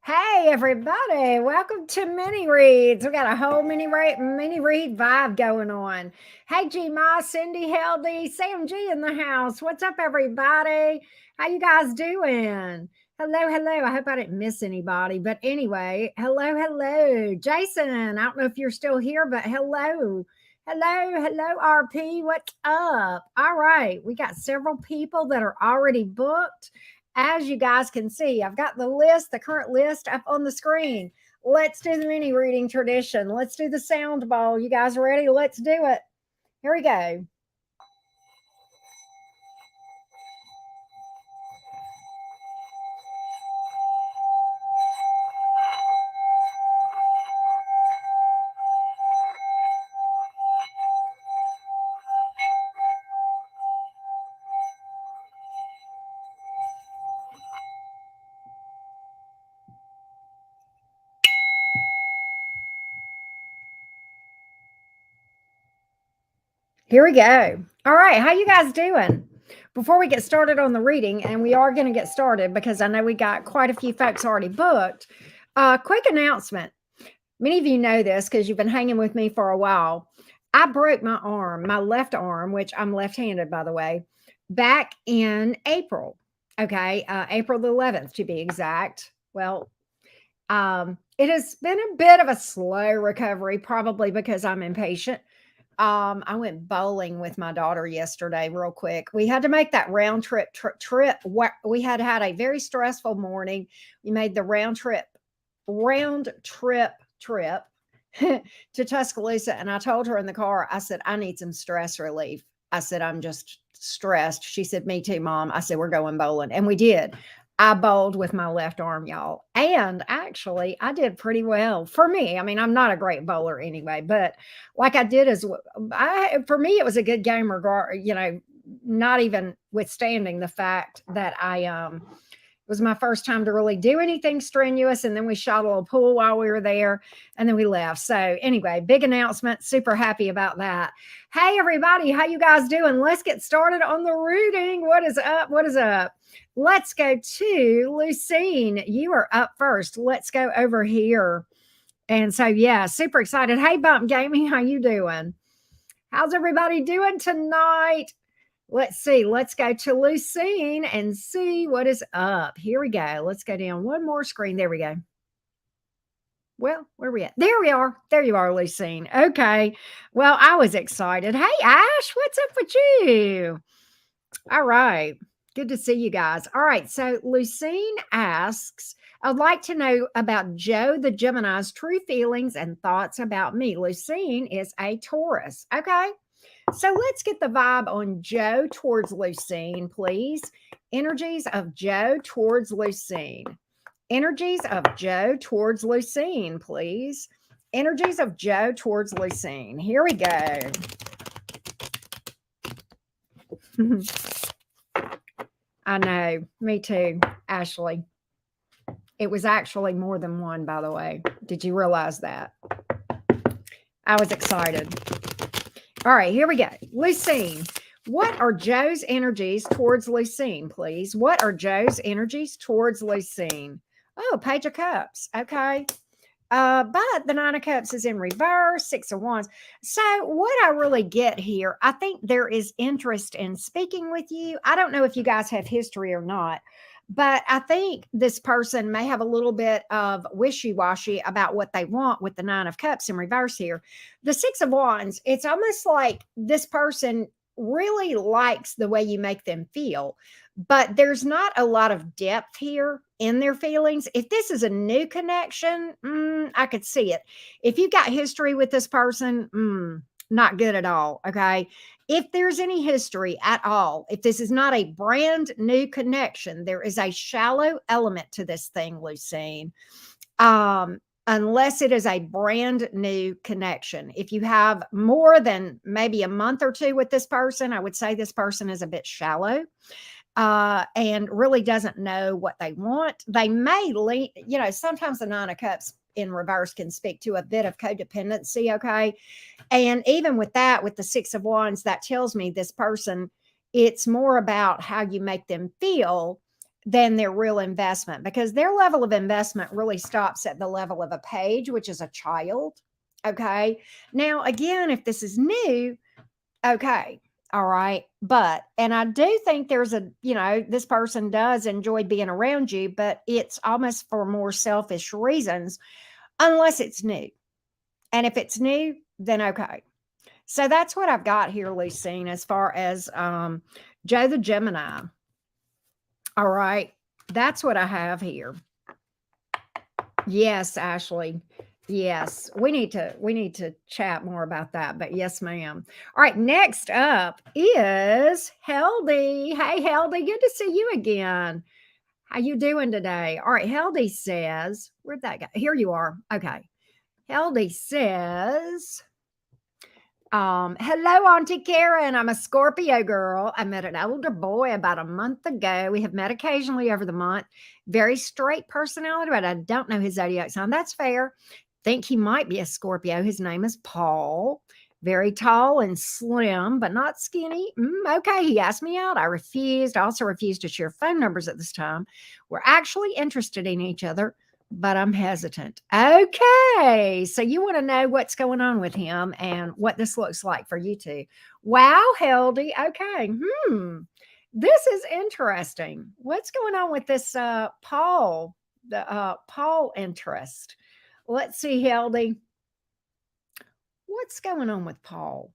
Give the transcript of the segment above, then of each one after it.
Hey everybody, welcome to mini reads. We got a whole mini read vibe going on. Hey G Ma, Cindy, Heldy, Sam G in the house. What's up, everybody? How you guys doing? Hello. I hope I didn't miss anybody. But anyway, hello. Jason, I don't know if you're still here, but hello. Hello, RP. What's up? All right, we got several people that are already booked. As you guys can see, I've got the current list up on the screen. Let's do the mini reading tradition. Let's do the sound ball. You guys ready? Let's do it. Here we go. Here we go. All right, how you guys doing? Before we get started on the reading, and we are going to get started because I know we got quite a few folks already booked. Quick announcement. Many of you know this because you've been hanging with me for a while. I broke my arm, my left arm, which I'm left-handed, by the way, back in April. Okay, April the 11th to be exact. Well, it has been a bit of a slow recovery, probably because I'm impatient. I went bowling with my daughter yesterday, real quick. We had to make that round trip. We had had a very stressful morning. We made the round trip to Tuscaloosa, and I told her in the car, I said, I need some stress relief. I said, I'm just stressed. She said, me too, Mom. I said, we're going bowling. And we did. I bowled with my left arm, y'all. And actually, I did pretty well for me. I mean, I'm not a great bowler anyway, but like I did as for me, it was a good game, not even withstanding the fact that it was my first time to really do anything strenuous. And then we shot a little pool while we were there and then we left. So anyway, big announcement. Super happy about that. Hey, everybody. How you guys doing? Let's get started on the reading. What is up? Let's go to Lucine. You are up first. Let's go over here. And so, yeah, super excited. Hey, Bump Gaming. How you doing? How's everybody doing tonight? Let's see. Let's go to Lucine and see what is up. Here we go. Let's go down one more screen. There we go. Well, where are we at? There we are. There you are, Lucine. Okay. Well, I was excited. Hey, Ash, what's up with you? All right. Good to see you guys. All right. So Lucine asks, I'd like to know about Joe the Gemini's true feelings and thoughts about me. Lucine is a Taurus. Okay. So let's get the vibe on Joe towards Lucine, please. Energies of Joe towards Lucine. Energies of Joe towards Lucine, please. Energies of Joe towards Lucine. Here we go. I know. Me too, Ashley. It was actually more than one, by the way. Did you realize that? I was excited. All right, here we go. Lucine. What are Joe's energies towards Lucine, please? What are Joe's energies towards Lucine? Oh, Page of Cups. Okay. But the Nine of Cups is in reverse, Six of Wands. So what I really get here, I think there is interest in speaking with you. I don't know if you guys have history or not, but I think this person may have a little bit of wishy-washy about what they want with the Nine of Cups in reverse here. The Six of Wands, it's almost like this person really likes the way you make them feel, but there's not a lot of depth here in their feelings. If this is a new connection, I could see it. If you've got history with this person, not good at all. Okay. If there's any history at all, if this is not a brand new connection, there is a shallow element to this thing, Lucine. Unless it is a brand new connection. If you have more than maybe a month or two with this person, I would say this person is a bit shallow. And really doesn't know what they want. They may lean, sometimes the Nine of Cups in reverse can speak to a bit of codependency. Okay. And even with that, with the Six of Wands, that tells me this person, it's more about how you make them feel than their real investment, because their level of investment really stops at the level of a page, which is a child. Okay. Now, again, if this is new, okay. All right. But, and I do think there's a, this person does enjoy being around you, but it's almost for more selfish reasons, unless it's new. And if it's new, then okay. So that's what I've got here, Lucine, as far as Joe the Gemini. All right. That's what I have here. Yes, Ashley. Yes, we need to chat more about that. But yes, ma'am. All right, next up is Heldy. Hey, Heldy, good to see you again. How you doing today? All right, Heldy says, where'd that go? Here you are. Okay. Heldy says, hello, Auntie Karen. I'm a Scorpio girl. I met an older boy about a month ago. We have met occasionally over the month. Very straight personality, but I don't know his zodiac sign. That's fair. Think he might be a Scorpio. His name is Paul. Very tall and slim, but not skinny. Okay, he asked me out. I refused. I also refused to share phone numbers at this time. We're actually interested in each other, but I'm hesitant. Okay, so you want to know what's going on with him and what this looks like for you two. Wow, Heldy. Okay, this is interesting. What's going on with this Paul, the Paul interest? Let's see, Heldy. What's going on with Paul?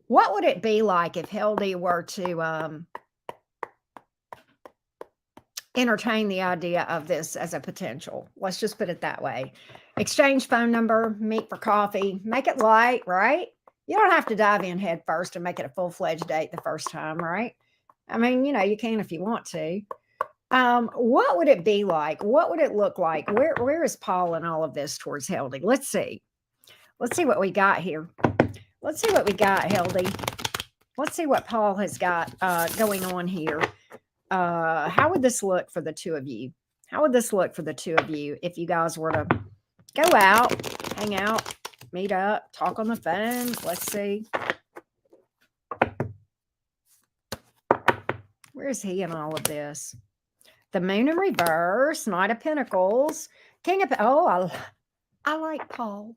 What would it be like if Heldy were to entertain the idea of this as a potential? Let's just put it that way. Exchange phone number, meet for coffee, make it light, right? You don't have to dive in head first and make it a full-fledged date the first time, right? I mean, you can if you want to. What would it be like? What would it look like? Where is Paul in all of this towards Heldy? Let's see. Let's see what we got here. Let's see what we got, Heldy. Let's see what Paul has got going on here. How would this look for the two of you? How would this look for the two of you if you guys were to go out, hang out, meet up, talk on the phone? Let's see. Where is he in all of this? The moon in reverse, Knight of Pentacles, King of... Oh, I like Paul.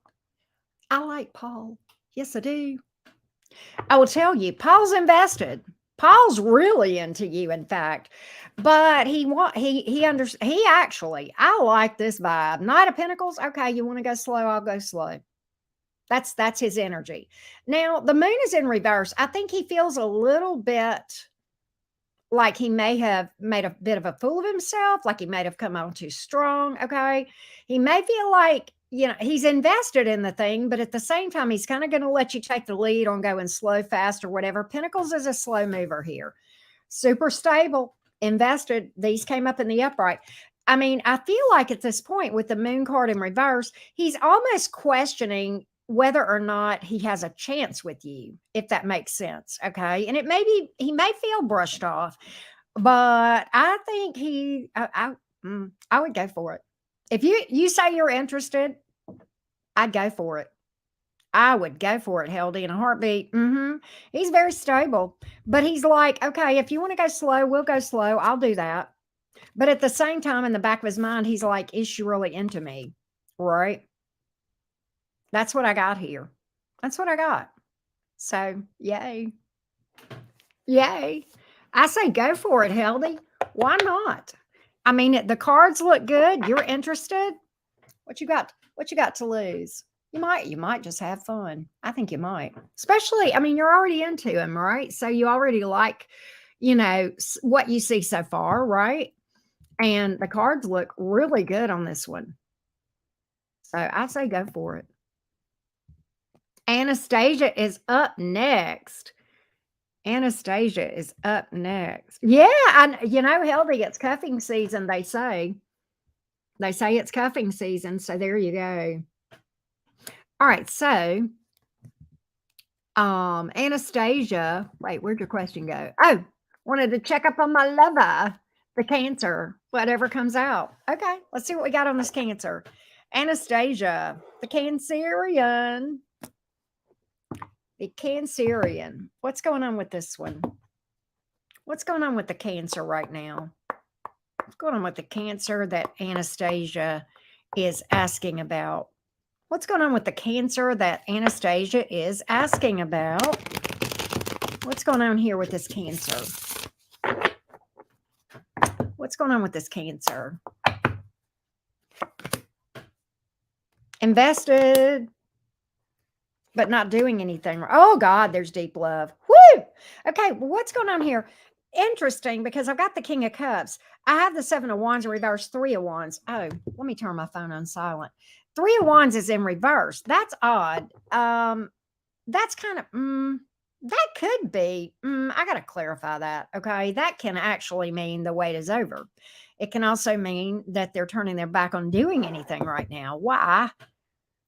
I like Paul. Yes, I do. I will tell you, Paul's invested. Paul's really into you, in fact. But he actually, I like this vibe. Knight of Pentacles, okay, you want to go slow, I'll go slow. That's his energy. Now, the moon is in reverse. I think he feels a little bit like he may have made a bit of a fool of himself, like he may have come on too strong, okay? He may feel like, he's invested in the thing, but at the same time, he's kind of going to let you take the lead on going slow, fast, or whatever. Pentacles is a slow mover here. Super stable, invested. These came up in the upright. I mean, I feel like at this point with the moon card in reverse, he's almost questioning whether or not he has a chance with you, if that makes sense. Okay. And he may feel brushed off, but I think I would go for it. If you say you're interested, I'd go for it. I would go for it, Heldy, in a heartbeat. He's very stable, but he's like, okay, if you want to go slow, we'll go slow. I'll do that. But at the same time, in the back of his mind, he's like, is she really into me? Right? That's what I got here. That's what I got. So, yay. Yay. I say go for it, Heldy. Why not? I mean, the cards look good. You're interested. What you got to lose? You might just have fun. I think you might. Especially, I mean, you're already into him, right? So you already like, what you see so far, right? And the cards look really good on this one. So I say go for it. Anastasia is up next. Anastasia is up next. Yeah, Heldy, it's cuffing season, they say. They say it's cuffing season, so there you go. All right, so Anastasia, wait, where'd your question go? Oh, wanted to check up on my lover, the Cancer, whatever comes out. Okay, let's see what we got on this Cancer. Anastasia, the Cancerian. The Cancerian. What's going on with this one? What's going on with the Cancer right now? What's going on with the Cancer that Anastasia is asking about? What's going on with the Cancer that Anastasia is asking about? What's going on here with this Cancer? What's going on with this Cancer? Invested, but not doing anything. Oh, God, there's deep love. Woo! Okay, well, what's going on here? Interesting, because I've got the King of Cups. I have the Seven of Wands in reverse, Three of Wands. Oh, let me turn my phone on silent. Three of Wands is in reverse. That's odd. That's kind of, that could be, I got to clarify that. Okay. That can actually mean the wait is over. It can also mean that they're turning their back on doing anything right now. Why?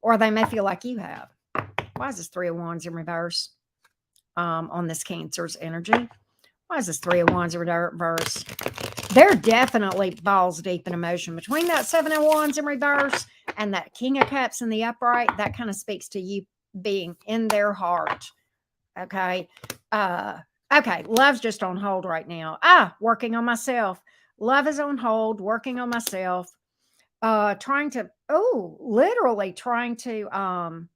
Or they may feel like you have. Why is this Three of Wands in reverse on this Cancer's energy? Why is this Three of Wands in reverse? They're definitely balls deep in emotion. Between that Seven of Wands in reverse and that King of Cups in the upright, that kind of speaks to you being in their heart. Okay. Okay. Love's just on hold right now. Working on myself. Love is on hold, working on myself. Literally trying to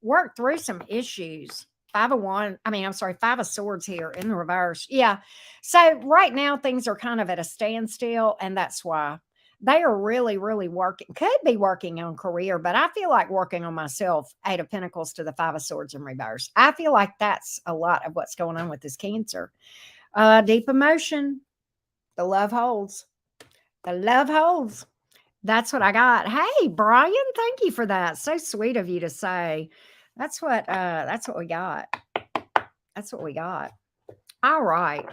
work through some issues. Five of Swords here in the reverse. Yeah. So right now things are kind of at a standstill, and that's why they are really, really working, could be working on career, but I feel like working on myself. Eight of Pentacles to the Five of Swords in reverse. I feel like that's a lot of what's going on with this Cancer. Deep emotion. The love holds. The love holds. That's what I got. Hey, Brian, thank you for that. So sweet of you to say. That's what we got. That's what we got. All right.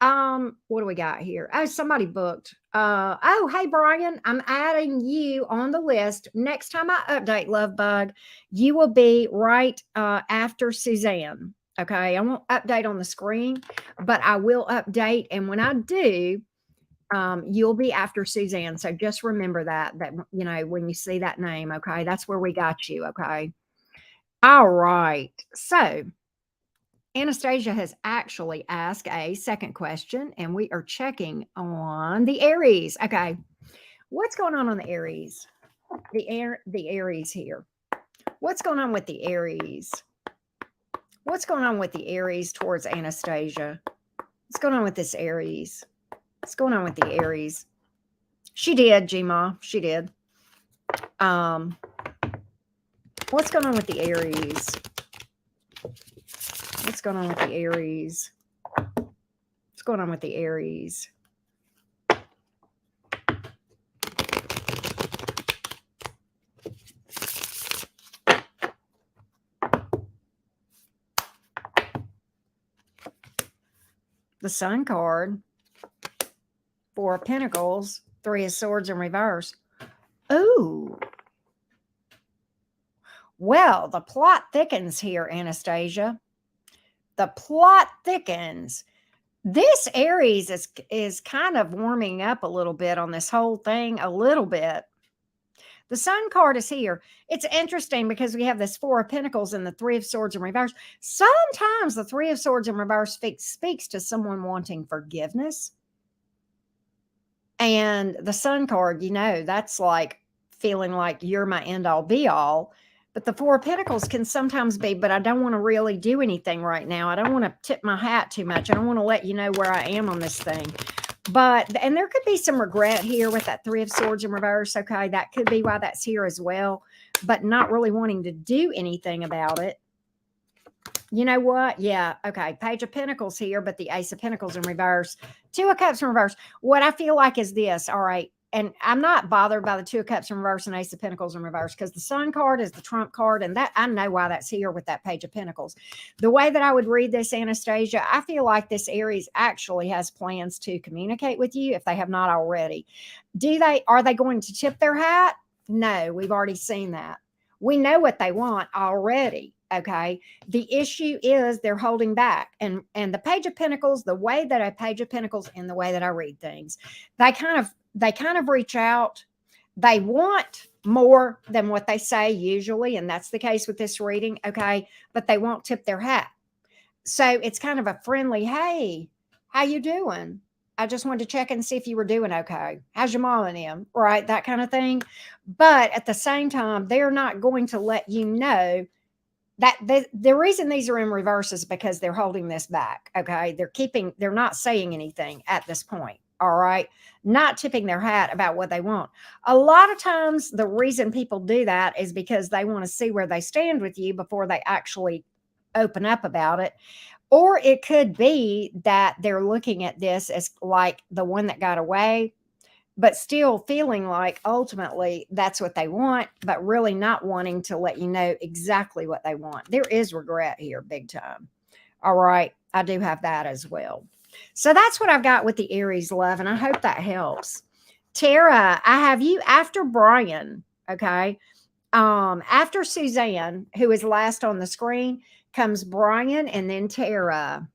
What do we got here? Oh, somebody booked. Hey Brian, I'm adding you on the list. Next time I update Love Bug, you will be right after Suzanne. Okay. I won't update on the screen, but I will update. And when I do, you'll be after Suzanne. So just remember that when you see that name, okay, that's where we got you. Okay. All right. So Anastasia has actually asked a second question, and we are checking on the Aries. Okay. What's going on the Aries? The Aries here. What's going on with the Aries? What's going on with the Aries towards Anastasia? What's going on with this Aries? What's going on with the Aries? She did, G-Ma. She did. What's going on with the Aries? What's going on with the Aries? What's going on with the Aries? The Sun card. Four of Pentacles. Three of Swords in reverse. Ooh. Well, the plot thickens here, Anastasia. The plot thickens. This Aries is kind of warming up a little bit on this whole thing, a little bit. The Sun card is here. It's interesting because we have this Four of Pentacles and the Three of Swords in reverse. Sometimes the Three of Swords in reverse speaks to someone wanting forgiveness. And the Sun card, that's like feeling like you're my end all be all. But the Four of Pentacles can sometimes be, but I don't want to really do anything right now. I don't want to tip my hat too much. I don't want to let you know where I am on this thing. And there could be some regret here with that Three of Swords in reverse. Okay, that could be why that's here as well, but not really wanting to do anything about it. You know what? Yeah. Okay. Page of Pentacles here, but the Ace of Pentacles in reverse. Two of Cups in reverse. What I feel like is this. All right. And I'm not bothered by the Two of Cups in reverse and Ace of Pentacles in reverse because the Sun card is the trump card. And that I know why that's here with that Page of Pentacles. The way that I would read this, Anastasia, I feel like this Aries actually has plans to communicate with you if they have not already. Are they going to tip their hat? No, we've already seen that. We know what they want already. Okay. The issue is they're holding back. And the Page of Pentacles, the way that I Page of Pentacles and the way that I read things, they kind of reach out. They want more than what they say usually. And that's the case with this reading. Okay. But they won't tip their hat. So it's kind of a friendly, hey, how you doing? I just wanted to check and see if you were doing okay. How's your mom and him? Right? That kind of thing. But at the same time, they're not going to let you know that the reason these are in reverse is because they're holding this back. Okay. They're not saying anything at this point. All right. Not tipping their hat about what they want. A lot of times, the reason people do that is because they want to see where they stand with you before they actually open up about it. Or it could be that they're looking at this as like the one that got away, but still feeling like ultimately that's what they want, but really not wanting to let you know exactly what they want. There is regret here, big time. All right. I do have that as well. So that's what I've got with the Aries love, and I hope that helps. Tara, I have you after Brian. Okay. After Suzanne, who is last on the screen, comes Brian and then Tara.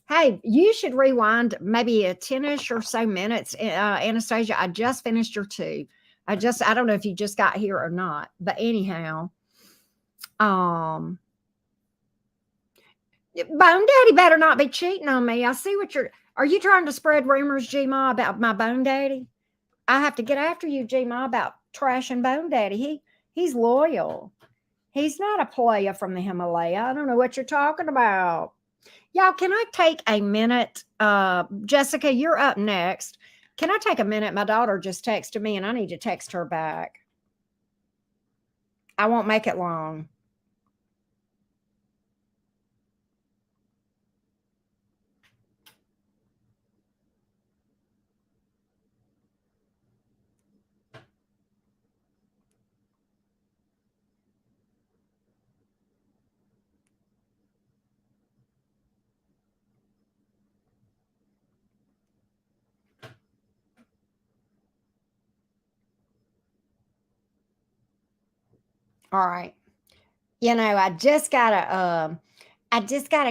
Hey, you should rewind maybe a 10-ish or so minutes. Anastasia, I just finished your 2. I don't know if you just got here or not, but anyhow, Bone Daddy better not be cheating on me. I see what are you trying to spread rumors, G-Ma, about my Bone Daddy? I have to get after you, G-Ma, about trashing Bone Daddy. He's loyal. He's not a player from the Himalaya. I don't know what you're talking about. Y'all, can I take a minute? Jessica, you're up next. Can I take a minute? My daughter just texted me and I need to text her back. I won't make it long. All right. You know, I just gotta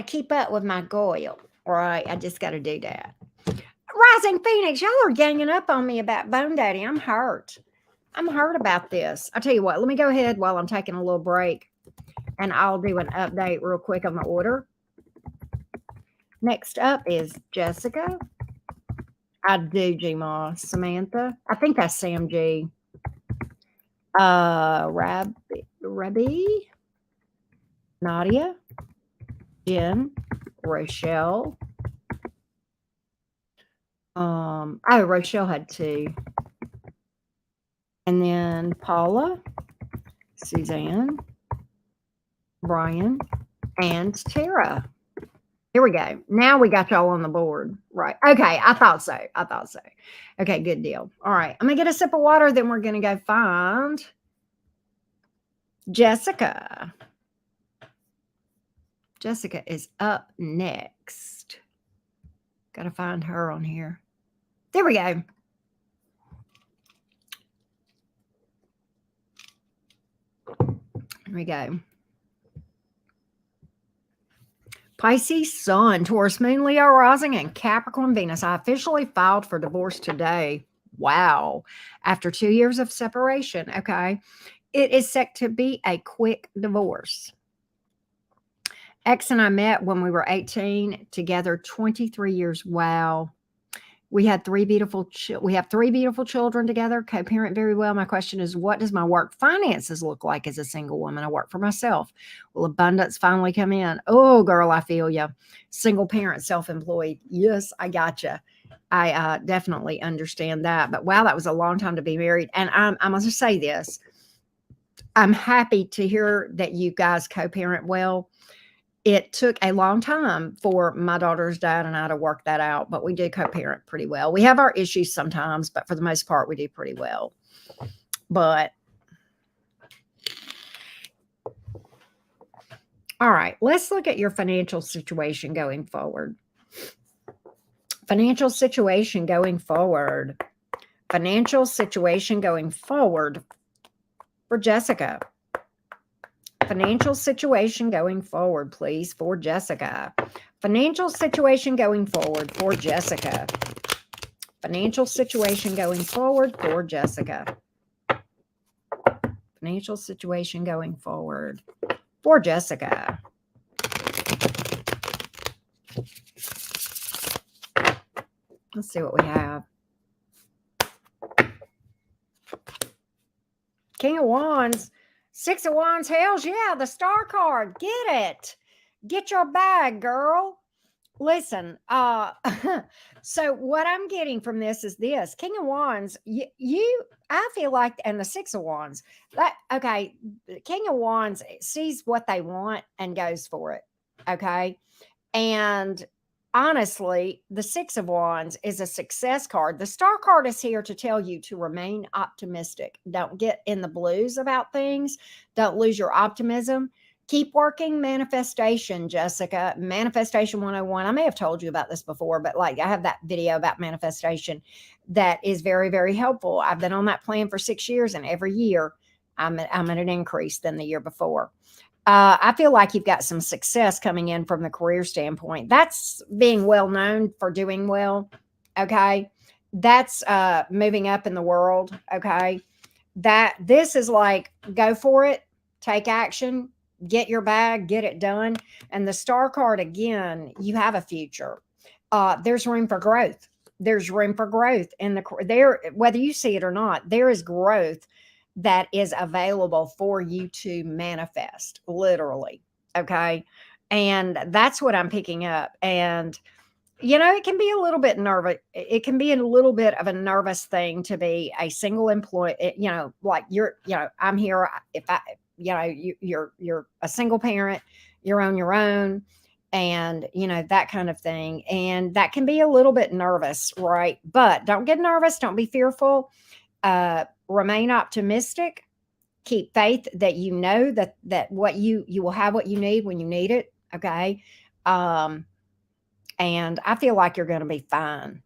keep up with my goal. All right. I just gotta do that. Rising Phoenix, y'all are ganging up on me about Bone Daddy. I'm hurt. I'm hurt about this. I'll tell you what, let me go ahead while I'm taking a little break and I'll do an update real quick on the order. Next up is Jessica. I do, G-Ma. Samantha. I think that's Sam G. Rabie. Nadia. Jen. Rochelle. Rochelle had 2. And then Paula. Suzanne. Brian. And Tara. Here we go. Now we got y'all on the board. Right. Okay. I thought so. Okay. Good deal. All right. I'm going to get a sip of water. Then we're going to go find Jessica. Jessica is up next. Got to find her on here. There we go. Here we go. Pisces Sun, Taurus Moon, Leo Rising, and Capricorn Venus. I officially filed for divorce today. Wow. After 2 years of separation. Okay. It is set to be a quick divorce. Ex and I met when we were 18, together 23 years. Wow. We had 3 beautiful we have 3 beautiful children together, co-parent very well. My question is, what does my work finances look like as a single woman? I work for myself. Will abundance finally come in? Oh, girl, I feel you. Single parent, self-employed. Yes, I gotcha. I definitely understand that. But wow, that was a long time to be married. And I'm going to say this. I'm happy to hear that you guys co-parent well. It took a long time for my daughter's dad and I to work that out, but we do co-parent pretty well. We have our issues sometimes, but for the most part, we do pretty well. But all right, let's look at your financial situation going forward. Financial situation going forward. Financial situation going forward for Jessica. Financial situation going forward, please, for Jessica. Financial situation going forward for Jessica. Financial situation going forward for Jessica. Financial situation going forward for Jessica. Let's see what we have. King of Wands, Six of Wands, hells yeah, the star card. Get it. Get your bag, girl. Listen, so what I'm getting from this is this King of Wands, I feel like, and the Six of Wands, that, okay, the King of Wands sees what they want and goes for it. Okay. And honestly, the Six of Wands is a success card. The Star card is here to tell you to remain optimistic. Don't get in the blues about things. Don't lose your optimism. Keep working manifestation, Jessica. Manifestation 101. I may have told you about this before, but like I have that video about manifestation that is very, very helpful. I've been on that plan for 6 years, and every year I'm at an increase than the year before. I feel like you've got some success coming in from the career standpoint. That's being well known for doing well. Okay. That's moving up in the world. Okay. That this is like go for it, take action, get your bag, get it done. And the star card again, you have a future. There's room for growth. There's room for growth in there, whether you see it or not, there is growth that is available for you to manifest, literally. Okay. And that's what I'm picking up. And, it can be a little bit nervous. It can be a little bit of a nervous thing to be a single employee, like I'm here. If I, you're a single parent, you're on your own, and, that kind of thing. And that can be a little bit nervous, right? But don't get nervous. Don't be fearful. Remain optimistic. Keep faith that that what you will have what you need when you need it. Okay. And I feel like you're going to be fine.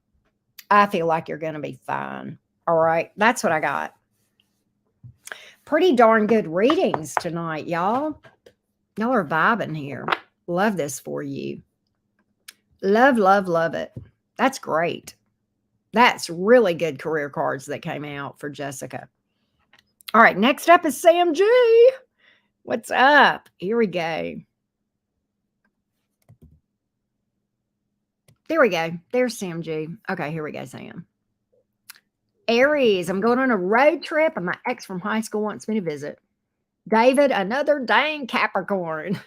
I feel like you're going to be fine. All right. That's what I got. Pretty darn good readings tonight, y'all. Y'all are vibing here. Love this for you. Love, love, love it. That's great. That's really good career cards that came out for Jessica. All right, next up is Sam G. What's up? Here we go. There we go. There's Sam G. Okay, here we go, Sam. Aries, I'm going on a road trip and my ex from high school wants me to visit. David, another dang Capricorn.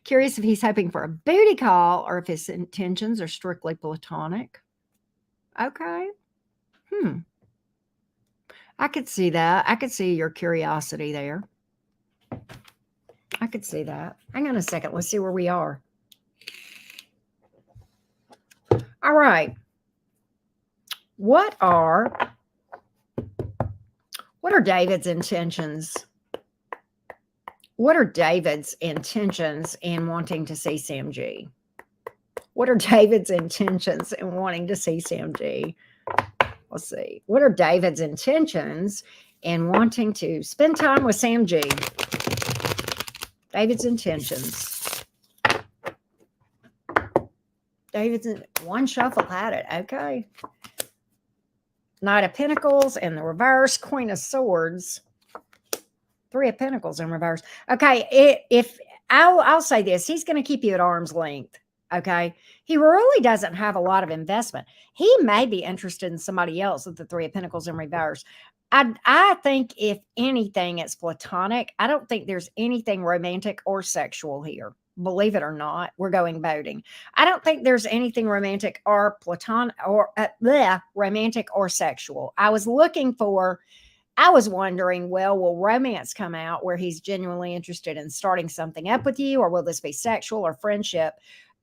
Curious if he's hoping for a booty call or if his intentions are strictly platonic. Okay. I could see that. I could see your curiosity there. I could see that. Hang on a second. Let's see where we are. All right. What are David's intentions? What are David's intentions in wanting to see Sam G? What are David's intentions in wanting to see Sam G? Let's see. What are David's intentions in wanting to spend time with Sam G? David's intentions. One shuffle had it. Okay. Knight of Pentacles in the reverse. Queen of Swords. Three of Pentacles in reverse. Okay. If I'll say this, he's going to keep you at arm's length. Okay. He really doesn't have a lot of investment. He may be interested in somebody else with the Three of Pentacles in reverse. I think if anything, it's platonic. I don't think there's anything romantic or sexual here. Believe it or not, we're going boating. I don't think there's anything romantic or platonic or romantic or sexual. I was wondering, well, will romance come out where he's genuinely interested in starting something up with you, or will this be sexual or friendship?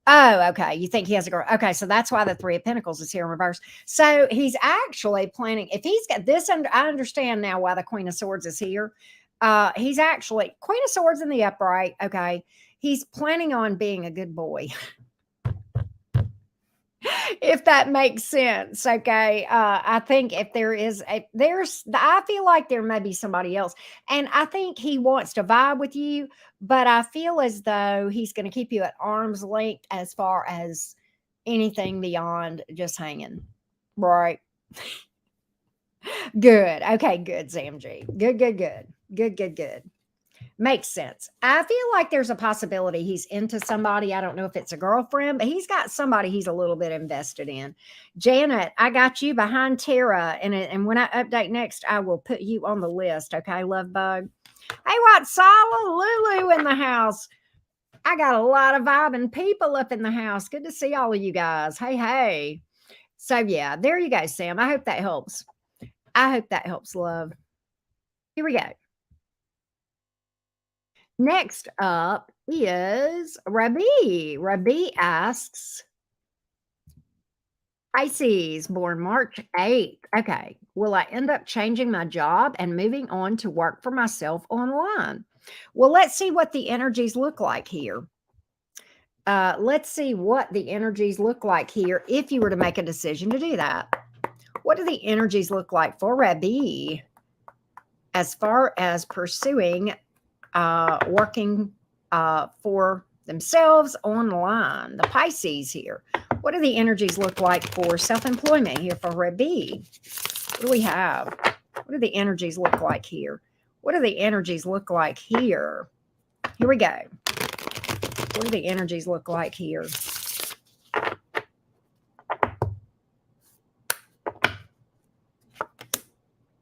Oh, okay. You think he has a girl? Okay, so that's why the Three of Pentacles is here in reverse. So he's actually planning. If he's got this, I understand now why the Queen of Swords is here. He's actually Queen of Swords in the upright. Okay, he's planning on being a good boy. If that makes sense. Okay. I think if I feel like there may be somebody else, and I think he wants to vibe with you, but I feel as though he's going to keep you at arm's length as far as anything beyond just hanging. Right. Good. Okay. Good, Sam G. Good. Makes sense. I feel like there's a possibility he's into somebody. I don't know if it's a girlfriend, but he's got somebody he's a little bit invested in. Janet, I got you behind Tara. And when I update next, I will put you on the list. Okay, love bug. Hey, what Sala Lulu in the house? I got a lot of vibing people up in the house. Good to see all of you guys. Hey, hey. So yeah, there you go, Sam. I hope that helps. I hope that helps, love. Here we go. Next up is Rabie. Rabie asks, Pisces, born March 8th. Okay. Will I end up changing my job and moving on to work for myself online? Well, let's see what the energies look like here. Let's see what the energies look like here if you were to make a decision to do that. What do the energies look like for Rabie as far as pursuing working for themselves online? The Pisces here. What do the energies look like for self-employment here for Rabie? What do we have? What do the energies look like here? What do the energies look like here? Here we go. What do the energies look like here?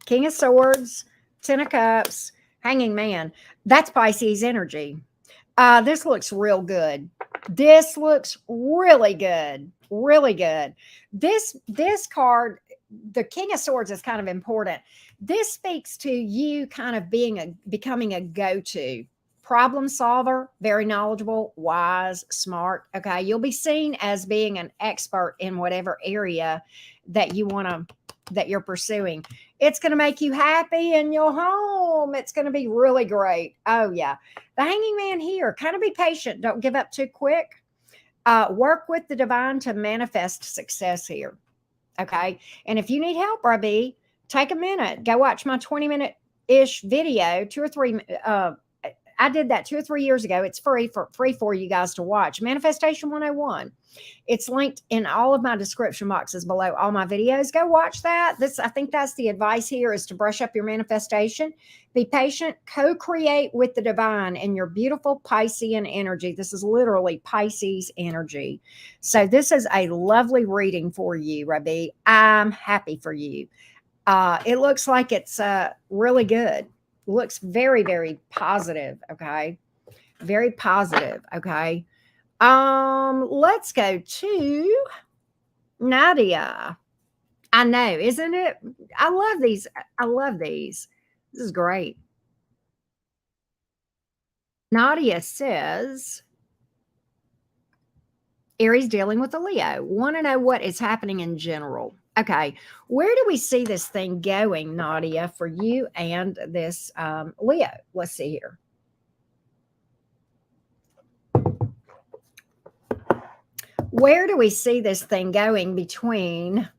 King of Swords, Ten of Cups, Hanging Man. That's Pisces energy. This looks real good. This looks really good. Really good. This card, the King of Swords, is kind of important. This speaks to you kind of becoming a go-to problem solver, very knowledgeable, wise, smart. Okay. You'll be seen as being an expert in whatever area that you're pursuing. It's going to make you happy in your home. It's going to be really great. Oh yeah. The Hanging Man here, kind of be patient. Don't give up too quick. Work with the divine to manifest success here. Okay. And if you need help, Rabie, take a minute, go watch my 20-minute-ish video, 2 or 3, I did that 2 or 3 years ago. It's free for you guys to watch. Manifestation 101. It's linked in all of my description boxes below all my videos. Go watch that. I think that's the advice here, is to brush up your manifestation. Be patient, co-create with the divine in your beautiful Piscean energy. This is literally Pisces energy. So this is a lovely reading for you, Rabie. I'm happy for you. It looks like it's really good. Looks very, very positive. Okay. Very positive. Okay. Let's go to Nadia. I know, isn't it? I love these. I love these. This is great. Nadia says, Aries dealing with a Leo. Want to know what is happening in general. Okay, where do we see this thing going, Nadia, for you and this Leo? Let's see here. Where do we see this thing going between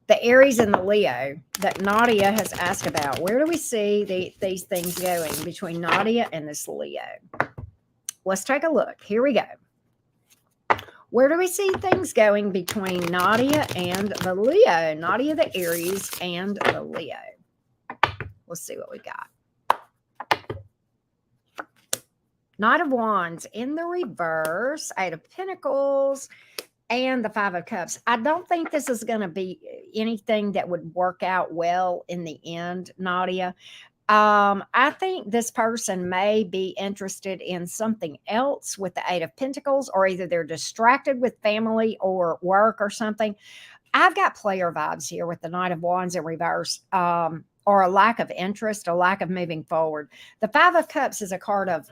the Aries and the Leo that Nadia has asked about? Where do we see these things going between Nadia and this Leo? Let's take a look. Here we go. Where do we see things going between Nadia and the Leo? Nadia, the Aries, and the Leo. Let's see what we got. Knight of Wands in the reverse, 8 of Pentacles, and the 5 of Cups. I don't think this is going to be anything that would work out well in the end, Nadia. I think this person may be interested in something else with the 8 of Pentacles, or either they're distracted with family or work or something. I've got player vibes here with the Knight of Wands in reverse, or a lack of interest, a lack of moving forward. The 5 of Cups is a card of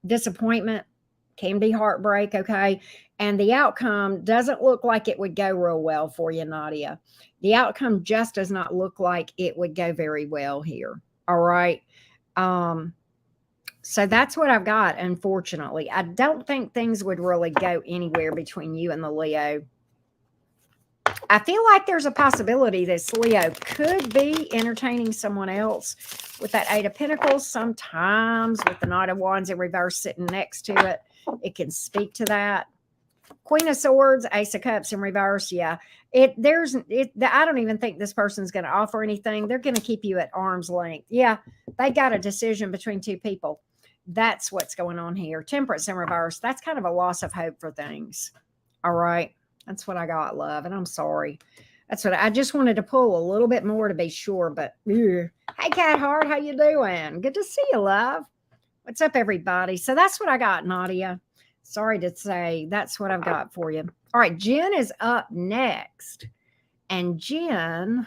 disappointment, can be heartbreak, okay? And the outcome doesn't look like it would go real well for you, Nadia. The outcome just does not look like it would go very well here, all right? So that's what I've got, unfortunately. I don't think things would really go anywhere between you and the Leo. I feel like there's a possibility this Leo could be entertaining someone else with that 8 of Pentacles. Sometimes with the Knight of Wands in reverse sitting next to it, it can speak to that. Queen of Swords, Ace of Cups in reverse. Yeah, I don't even think this person's going to offer anything. They're going to keep you at arm's length. Yeah, They got a decision between two people. That's what's going on here. Temperance in reverse. That's kind of a loss of hope for things. All right. That's what I got, love. And I'm sorry. That's what I just wanted to pull a little bit more to be sure. But ugh. Hey, Cat Heart, how you doing? Good to see you, love. What's up, everybody? So that's what I got, Nadia. Sorry to say, that's what I've got for you. All right, Jen is up next. And Jen,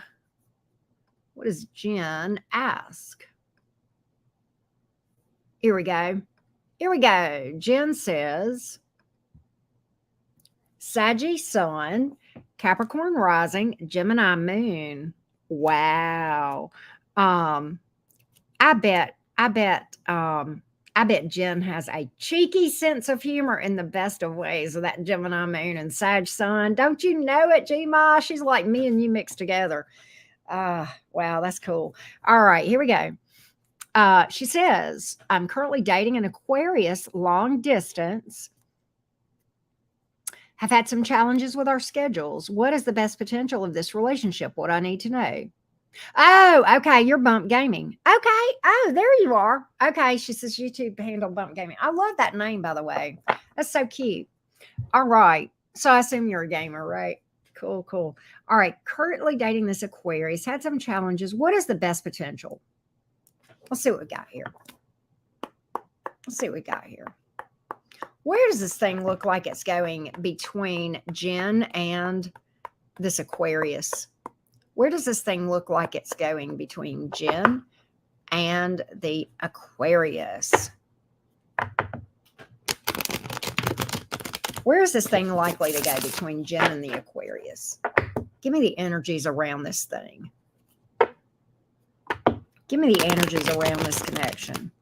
what does Jen ask? Here we go. Here we go. Jen says, Saggy Sun, Capricorn Rising, Gemini Moon. Wow. I bet Jen has a cheeky sense of humor in the best of ways with that Gemini Moon and Sag Sun. Don't you know it, G-Ma? She's like me and you mixed together. Wow, that's cool. All right, here we go. She says, I'm currently dating an Aquarius long distance. Have had some challenges with our schedules. What is the best potential of this relationship? What I need to know. Oh, okay. You're Bump Gaming. Okay. Oh, there you are. Okay. She says YouTube handle Bump Gaming. I love that name, by the way. That's so cute. All right. So I assume you're a gamer, right? Cool, cool. All right. Currently dating this Aquarius. Had some challenges. What is the best potential? Let's see what we got here. Let's see what we got here. Where does this thing look like it's going between Jen and this Aquarius? Where does this thing look like it's going between Jen and the Aquarius? Where is this thing likely to go between Jen and the Aquarius? Give me the energies around this thing. Give me the energies around this connection.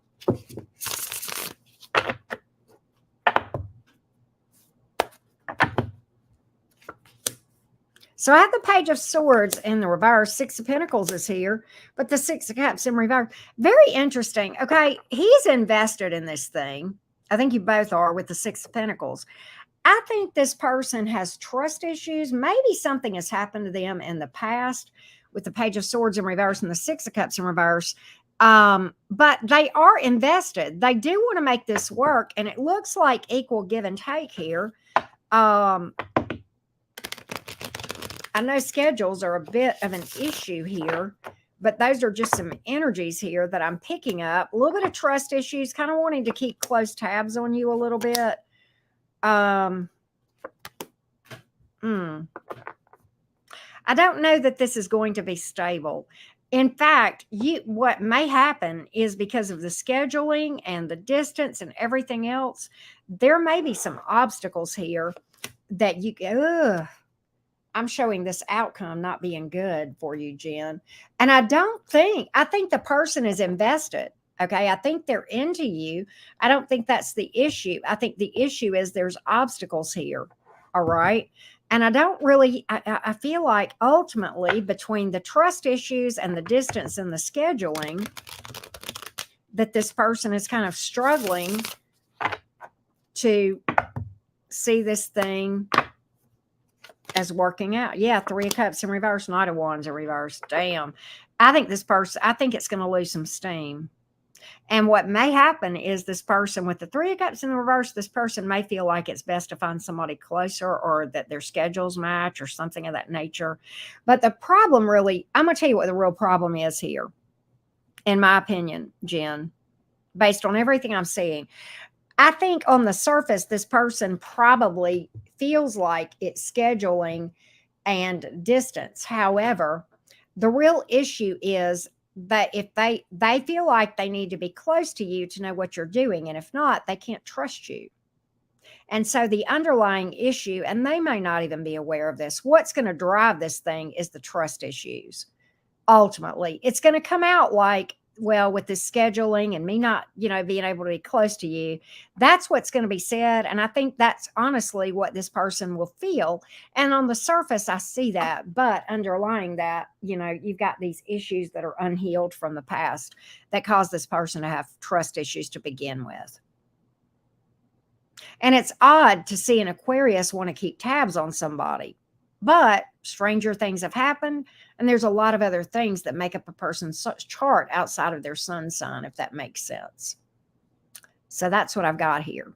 So I have the Page of Swords in the reverse. Six of Pentacles is here, but the Six of Cups in reverse. Very interesting. Okay, he's invested in this thing. I think you both are with the Six of Pentacles. I think this person has trust issues. Maybe something has happened to them in the past with the Page of Swords in reverse and the Six of Cups in reverse. But they are invested. They do want to make this work, and it looks like equal give and take here. I know schedules are a bit of an issue here, but those are just some energies here that I'm picking up. A little bit of trust issues, kind of wanting to keep close tabs on you a little bit. I don't know that this is going to be stable. In fact, what may happen is because of the scheduling and the distance and everything else, there may be some obstacles here that you go, I'm showing this outcome not being good for you, Jen. And I think the person is invested. Okay. I think they're into you. I don't think that's the issue. I think the issue is there's obstacles here. All right. And I feel like ultimately between the trust issues and the distance and the scheduling, that this person is kind of struggling to see this thing as working out. Yeah, Three of Cups in reverse, Knight of Wands in reverse. Damn. I think it's going to lose some steam. And what may happen is this person with the Three of Cups in the reverse, this person may feel like it's best to find somebody closer or that their schedules match or something of that nature. But the problem really, I'm going to tell you what the real problem is here, in my opinion, Jen, based on everything I'm seeing. I think on the surface, this person probably feels like it's scheduling and distance. However, the real issue is that if they feel like they need to be close to you to know what you're doing, and if not, they can't trust you. And so the underlying issue, and they may not even be aware of this, what's going to drive this thing is the trust issues. Ultimately, it's going to come out like, well, with this scheduling and me not, being able to be close to you, that's what's going to be said. And I think that's honestly what this person will feel. And on the surface, I see that. But underlying that, you've got these issues that are unhealed from the past that cause this person to have trust issues to begin with. And it's odd to see an Aquarius want to keep tabs on somebody. But stranger things have happened, and there's a lot of other things that make up a person's chart outside of their sun sign, if that makes sense. So that's what I've got here.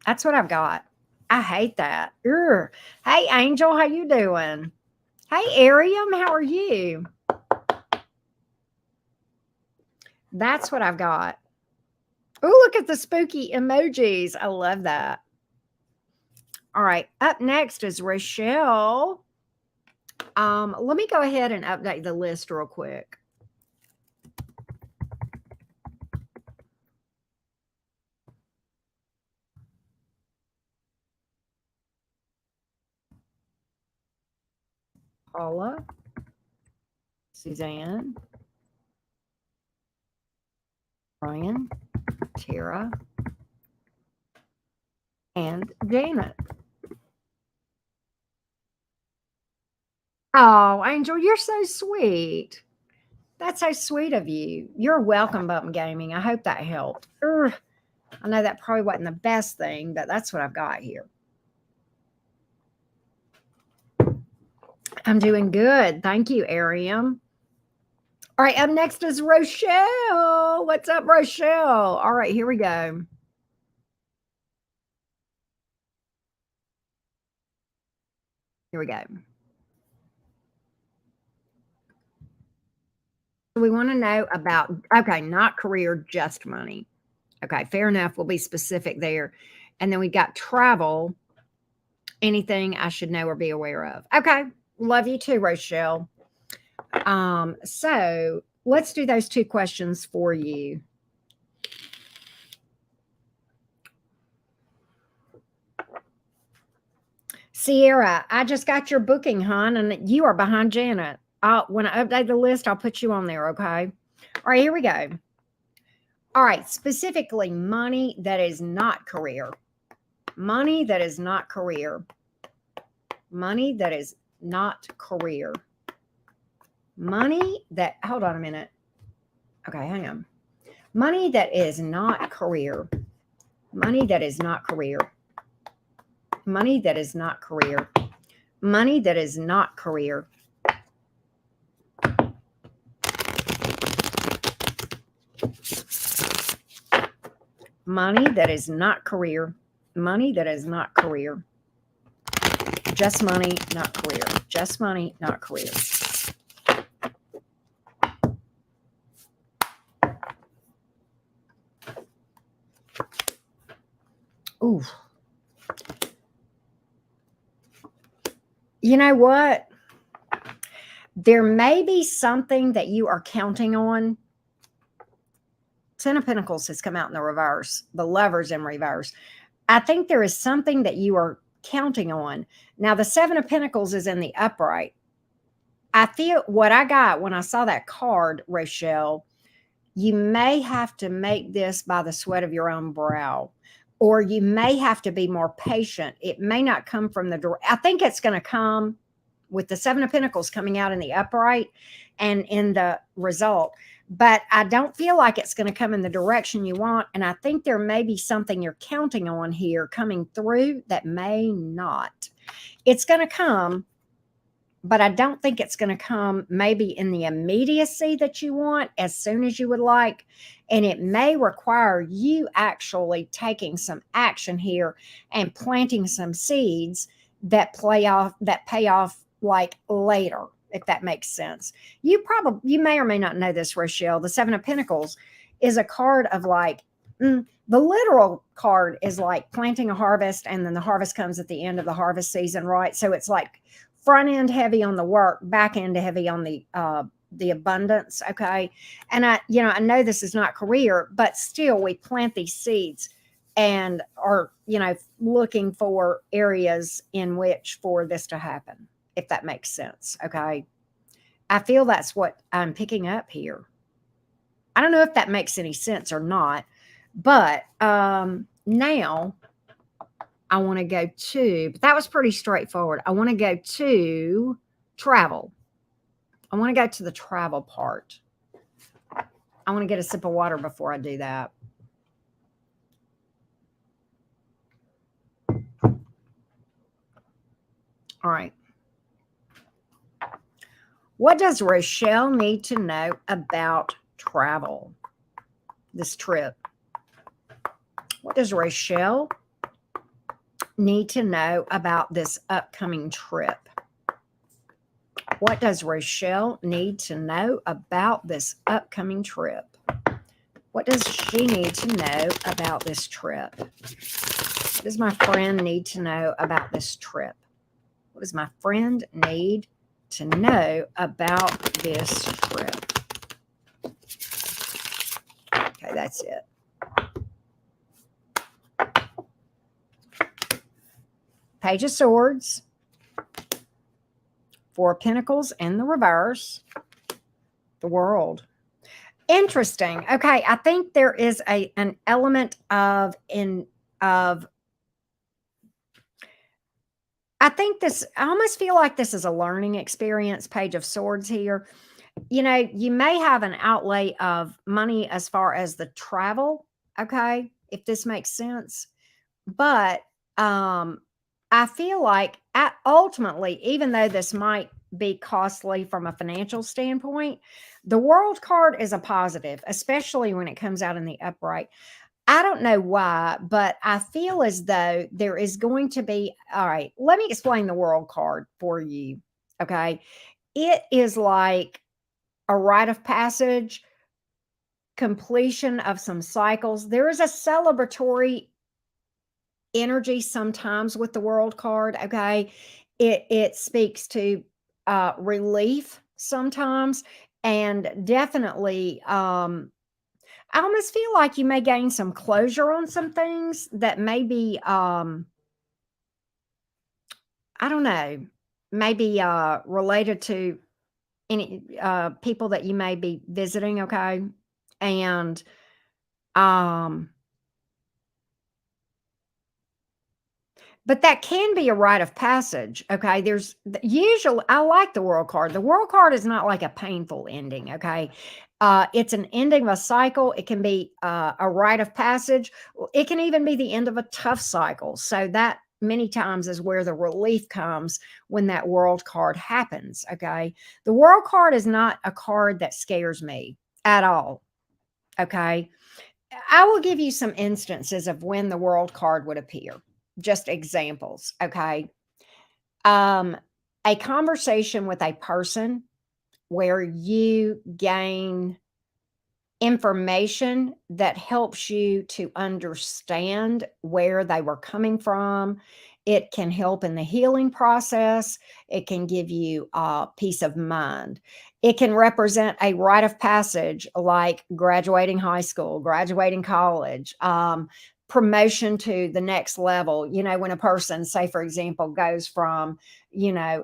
That's what I've got. I hate that. Ugh. Hey, Angel, how you doing? Hey, Ariam, how are you? That's what I've got. Oh, look at the spooky emojis. I love that. All right, up next is Rochelle. Let me go ahead and update the list real quick. Paula, Suzanne, Brian, Tara, and Janet. Oh, Angel, you're so sweet. That's so sweet of you. You're welcome, Bump Gaming. I hope that helped. Ugh, I know that probably wasn't the best thing, but that's what I've got here. I'm doing good. Thank you, Ariam. All right, up next is Rochelle. What's up, Rochelle? All right, here we go. Here we go. We want to know about, okay, not career, just money. Okay, fair enough. We'll be specific there. And then we got travel, anything I should know or be aware of. Okay, love you too, Rochelle. So let's do those two questions for you. Sierra, I just got your booking, hon, and you are behind Janet. When I update the list, I'll put you on there, okay? All right, here we go. All right, specifically money that is not career. Money that is not career. Money that is not career. Money that, hold on a minute. Okay, hang on. Money that is not career. Money that is not career. Money that is not career. Money that is not career. Money that is not career. Money that is not career. Just money, not career. Just money, not career. Ooh. You know what? There may be something that you are counting on. Ten of Pentacles has come out in the reverse. The Lover's in reverse. I think there is something that you are counting on. Now, the Seven of Pentacles is in the upright. I feel what I got when I saw that card, Rochelle, you may have to make this by the sweat of your own brow, or you may have to be more patient. It may not come from the door. I think it's going to come with the Seven of Pentacles coming out in the upright and in the result. But I don't feel like it's going to come in the direction you want. And I think there may be something you're counting on here coming through that may not. It's going to come, but I don't think it's going to come maybe in the immediacy that you want as soon as you would like. And it may require you actually taking some action here and planting some seeds that pay off like later, if that makes sense. You may or may not know this, Rochelle. The Seven of Pentacles is a card of like, the literal card is like planting a harvest, and then the harvest comes at the end of the harvest season, right? So it's like front end heavy on the work, back end heavy on the abundance. Okay. And I know this is not career, but still we plant these seeds and are, looking for areas in which for this to happen, if that makes sense. Okay. I feel that's what I'm picking up here. I don't know if that makes any sense or not, but now I want to go to, but that was pretty straightforward. I want to go to travel. I want to go to the travel part. I want to get a sip of water before I do that. All right. What does Rochelle need to know about travel? This trip. What does Rochelle need to know about this upcoming trip? What does Rochelle need to know about this upcoming trip? What does she need to know about this trip? What does my friend need to know about this trip? What does my friend need to know about this trip? Okay, that's it. Page of Swords, Four of Pentacles in the reverse, the World. Interesting. Okay, I think there is an element of I think this, I almost feel like this is a learning experience, Page of Swords here. You know, you may have an outlay of money as far as the travel, okay, if this makes sense. But I feel like ultimately, even though this might be costly from a financial standpoint, the World card is a positive, especially when it comes out in the upright. I don't know why, but I feel as though there is going to be, all right, let me explain the World card for you. Okay. It is like a rite of passage, completion of some cycles. There is a celebratory energy sometimes with the World card. Okay. It speaks to relief sometimes, and definitely I almost feel like you may gain some closure on some things that may be, I don't know, maybe related to any people that you may be visiting, okay? And um, but that can be a rite of passage, okay? There's usually, I like the World card. The World card is not like a painful ending, okay? It's an ending of a cycle. It can be a rite of passage. It can even be the end of a tough cycle. So that many times is where the relief comes when that World card happens, okay? The World card is not a card that scares me at all, okay? I will give you some instances of when the World card would appear, just examples, okay? Um, a conversation with a person where you gain information that helps you to understand where they were coming from. It can help in the healing process. It can give you peace of mind. It can represent a rite of passage like graduating high school, graduating college, promotion to the next level. You know, when a person, say, for example, goes from, you know,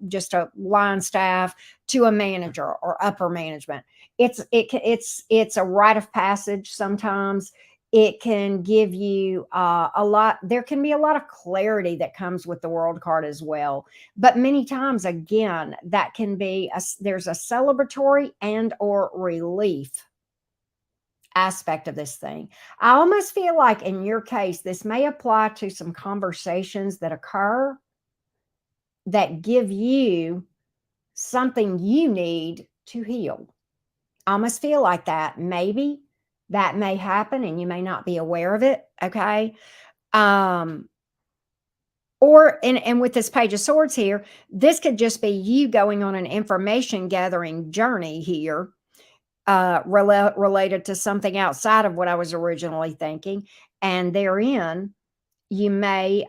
just a line staff to a manager or upper management, it's a rite of passage sometimes. It can give you a lot. There can be a lot of clarity that comes with the World card as well. But many times, again, that can be there's a celebratory and or relief aspect of this thing. I almost feel like in your case, this may apply to some conversations that occur that give you something you need to heal. I almost feel like that. Maybe that may happen and you may not be aware of it. Okay. Um, or and with this Page of Swords here, this could just be you going on an information gathering journey here, related to something outside of what I was originally thinking. And therein, you may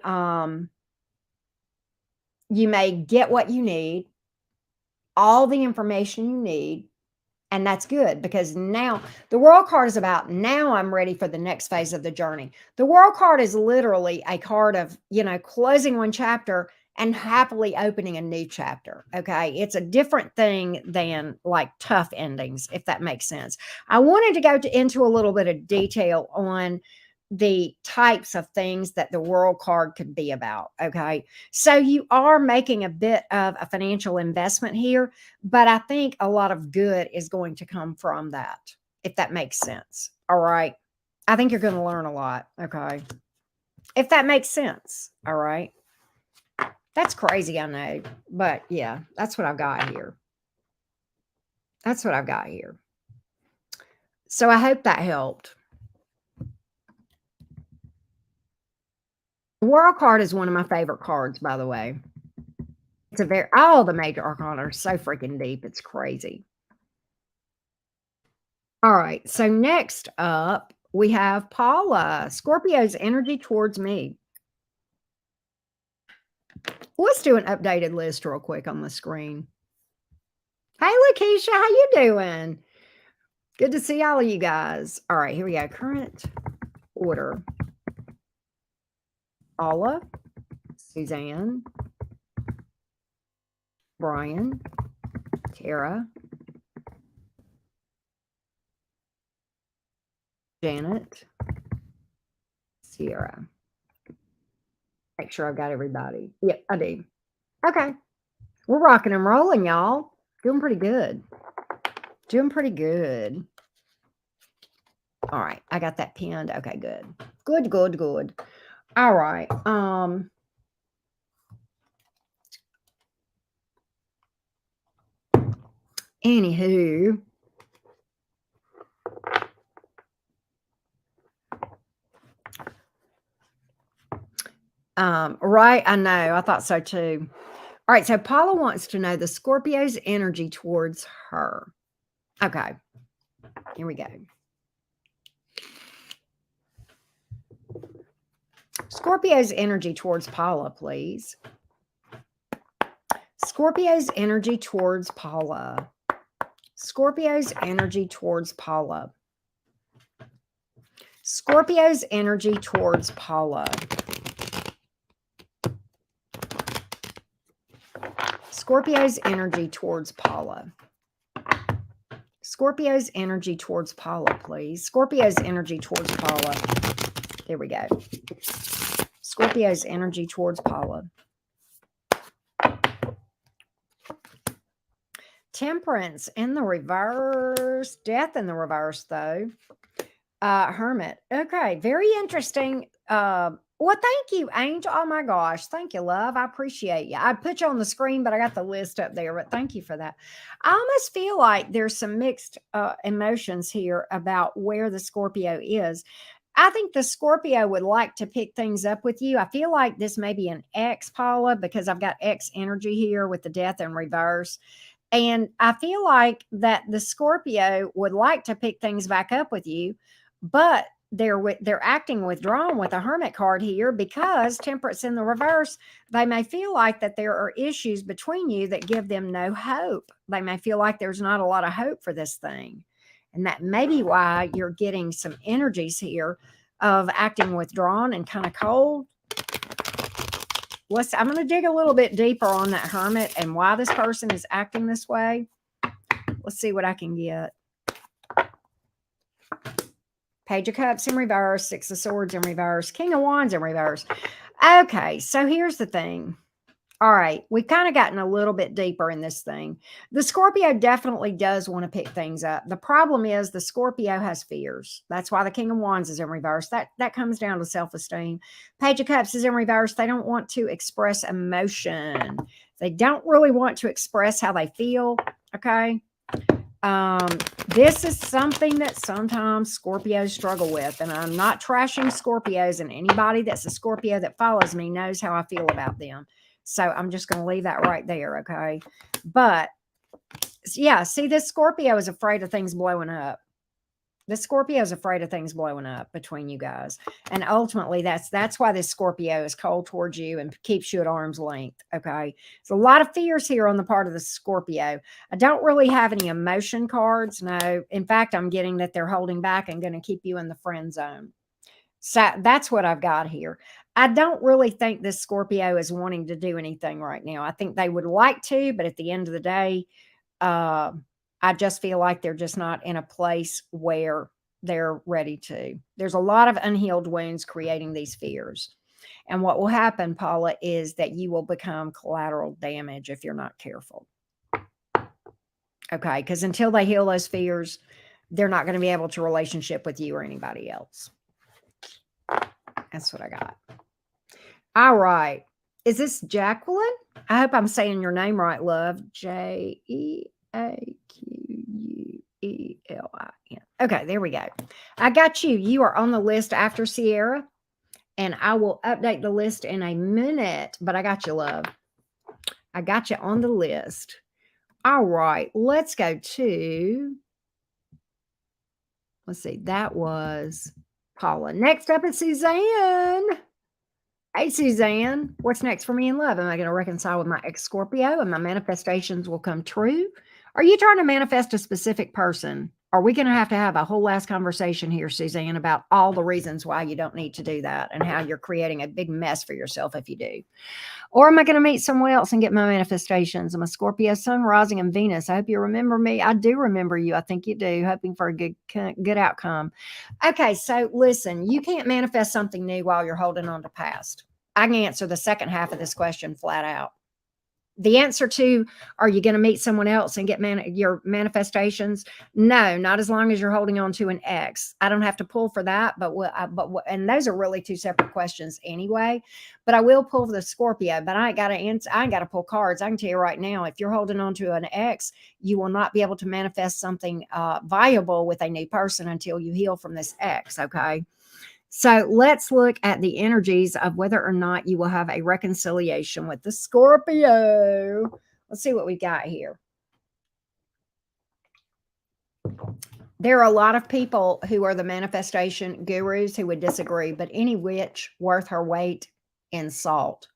get what you need, all the information you need. And that's good because now the World card is about, now I'm ready for the next phase of the journey. The World card is literally a card of, you know, closing one chapter and happily opening a new chapter. Okay. It's a different thing than like tough endings, if that makes sense. I wanted to go into a little bit of detail on the types of things that the World card could be about. Okay. So you are making a bit of a financial investment here, but I think a lot of good is going to come from that, if that makes sense. All right. I think you're going to learn a lot. Okay. If that makes sense. All right. That's crazy, I know. But yeah, that's what I've got here. That's what I've got here. So I hope that helped. The World card is one of my favorite cards, by the way. It's all the major arcana are so freaking deep. It's crazy. All right. So next up, we have Paula, Scorpio's energy towards me. Let's do an updated list real quick on the screen. Hey, Lakeisha, how you doing? Good to see all of you guys. All right, here we go. Current order. Paula, Suzanne, Brian, Tara, Janet, Sierra. Make sure I've got everybody. Yep, I do. Okay. We're rocking and rolling, y'all. Doing pretty good. Doing pretty good. All right. I got that pinned. Okay, good. Good, good, good. All right. Anywho. Right. I know. I thought so too. All right. So Paula wants to know the Scorpio's energy towards her. Okay. Here we go. Scorpio's energy towards Paula, please. Scorpio's energy towards Paula. Scorpio's energy towards Paula. Scorpio's energy towards Paula. Scorpio's energy towards Paula. Scorpio's energy towards Paula, please. Scorpio's energy towards Paula. There we go. Scorpio's energy towards Paula. Temperance in the reverse. Death in the reverse, though. Hermit. Okay, very interesting. Well, thank you, Angel. Oh my gosh. Thank you, love. I appreciate you. I put you on the screen, but I got the list up there. But thank you for that. I almost feel like there's some mixed emotions here about where the Scorpio is. I think the Scorpio would like to pick things up with you. I feel like this may be an ex, Paula, because I've got ex energy here with the death in reverse. And I feel like that the Scorpio would like to pick things back up with you, but they're acting withdrawn with a hermit card here because temperance in the reverse. They may feel like that there are issues between you that give them no hope. They may feel like there's not a lot of hope for this thing. And that may be why you're getting some energies here of acting withdrawn and kind of cold. I'm going to dig a little bit deeper on that hermit and why this person is acting this way. Let's see what I can get. Page of Cups in reverse, Six of Swords in reverse, King of Wands in reverse. Okay, so here's the thing. All right, we've kind of gotten a little bit deeper in this thing. The Scorpio definitely does want to pick things up. The problem is the Scorpio has fears. That's why the King of Wands is in reverse. That comes down to self-esteem. Page of Cups is in reverse. They don't want to express emotion. They don't really want to express how they feel, okay? This is something that sometimes Scorpios struggle with, and I'm not trashing Scorpios, and anybody that's a Scorpio that follows me knows how I feel about them. So I'm just going to leave that right there, okay? But, yeah, see, this Scorpio is afraid of things blowing up. The Scorpio is afraid of things blowing up between you guys. And ultimately, that's why this Scorpio is cold towards you and keeps you at arm's length, okay? There's a lot of fears here on the part of the Scorpio. I don't really have any emotion cards, no. In fact, I'm getting that they're holding back and going to keep you in the friend zone. So that's what I've got here. I don't really think this Scorpio is wanting to do anything right now. I think they would like to, but at the end of the day, I just feel like they're just not in a place where they're ready to. There's a lot of unhealed wounds creating these fears. And what will happen, Paula, is that you will become collateral damage if you're not careful. Okay, because until they heal those fears, they're not going to be able to relationship with you or anybody else. That's what I got. All right. Is this Jacqueline? I hope I'm saying your name right, love. Jeaqueline. Elin. Okay, there we go. I got you. You are on the list after Sierra, and I will update the list in a minute, but I got you, love. I got you on the list. All right, let's go to, let's see, that was Paula. Next up is Suzanne. Hey, Suzanne, what's next for me in love? Am I going to reconcile with my ex Scorpio and my manifestations will come true? Are you trying to manifest a specific person? Are we going to have a whole last conversation here, Suzanne, about all the reasons why you don't need to do that and how you're creating a big mess for yourself if you do? Or am I going to meet someone else and get my manifestations? I'm a Scorpio sun, rising, and Venus. I hope you remember me. I do remember you. I think you do. Hoping for a good outcome. Okay, so listen, you can't manifest something new while you're holding on to past. I can answer the second half of this question flat out. The answer to, are you going to meet someone else and get your manifestations? No, not as long as you're holding on to an ex. I don't have to pull for that, and those are really two separate questions anyway. But I will pull for the Scorpio, but I ain't got to answer. I ain't got to pull cards. I can tell you right now, if you're holding on to an ex, you will not be able to manifest something viable with a new person until you heal from this ex. Okay. So let's look at the energies of whether or not you will have a reconciliation with the Scorpio. Let's see what we got here. There are a lot of people who are the manifestation gurus who would disagree, but any witch worth her weight in salt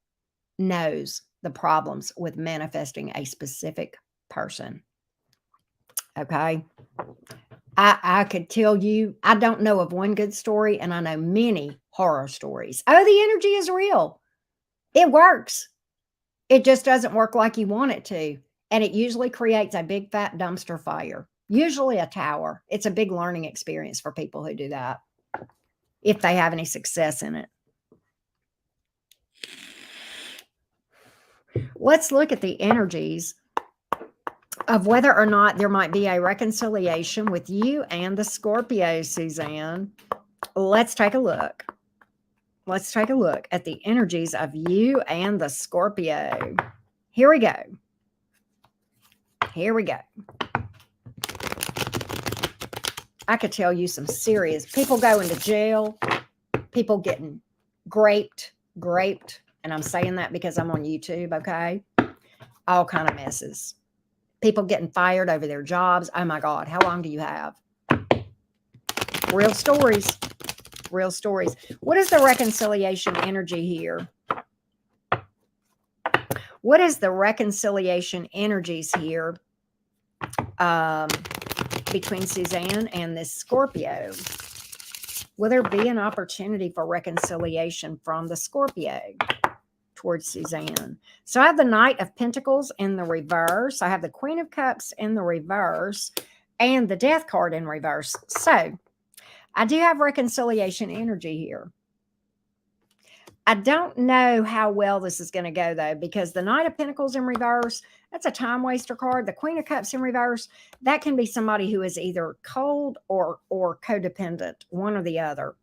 knows the problems with manifesting a specific person. Okay. I could tell you, I don't know of one good story, and I know many horror stories. Oh, the energy is real. It works. It just doesn't work like you want it to. And it usually creates a big fat dumpster fire, usually a tower. It's a big learning experience for people who do that, if they have any success in it. Let's look at the energies of whether or not there might be a reconciliation with you and the Scorpio, Suzanne. Let's take a look. Let's take a look at the energies of you and the Scorpio. Here we go. Here we go. I could tell you some serious people going to jail, people getting graped, and I'm saying that because I'm on YouTube, okay? All kind of messes. People getting fired over their jobs. Oh my God, how long do you have? Real stories. Real stories. What is the reconciliation energy here? What is the reconciliation energies here between Suzanne and this Scorpio? Will there be an opportunity for reconciliation from the Scorpio towards Suzanne? So I have the Knight of Pentacles in the reverse. I have the Queen of Cups in the reverse and the Death card in reverse. So I do have reconciliation energy here. I don't know how well this is going to go, though, because the Knight of Pentacles in reverse, that's a time waster card. The Queen of Cups in reverse, that can be somebody who is either cold or codependent, one or the other.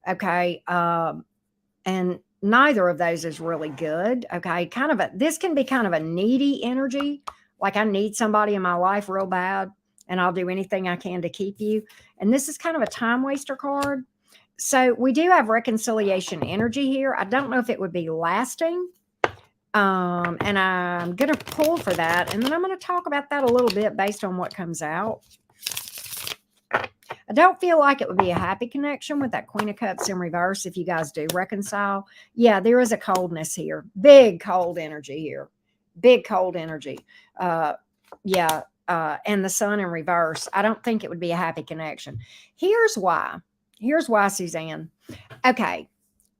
Okay. And neither of those is really good. Okay. This can be kind of a needy energy. Like I need somebody in my life real bad, and I'll do anything I can to keep you. And this is kind of a time waster card. So we do have reconciliation energy here. I don't know if it would be lasting. And I'm going to pull for that. And then I'm going to talk about that a little bit based on what comes out. I don't feel like it would be a happy connection with that Queen of Cups in reverse if you guys do reconcile. Yeah, there is a coldness here. Big cold energy here. Big cold energy. And the Sun in reverse. I don't think it would be a happy connection. Here's why. Here's why, Suzanne. Okay.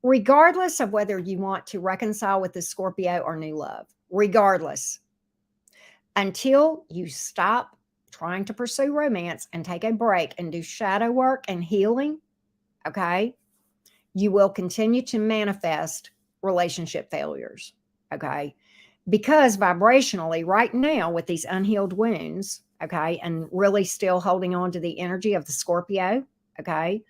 Regardless of whether you want to reconcile with the Scorpio or new love, regardless, until you stop trying to pursue romance and take a break and do shadow work and healing, okay, you will continue to manifest relationship failures, okay? Because vibrationally, right now, with these unhealed wounds, okay, and really still holding on to the energy of the Scorpio, okay,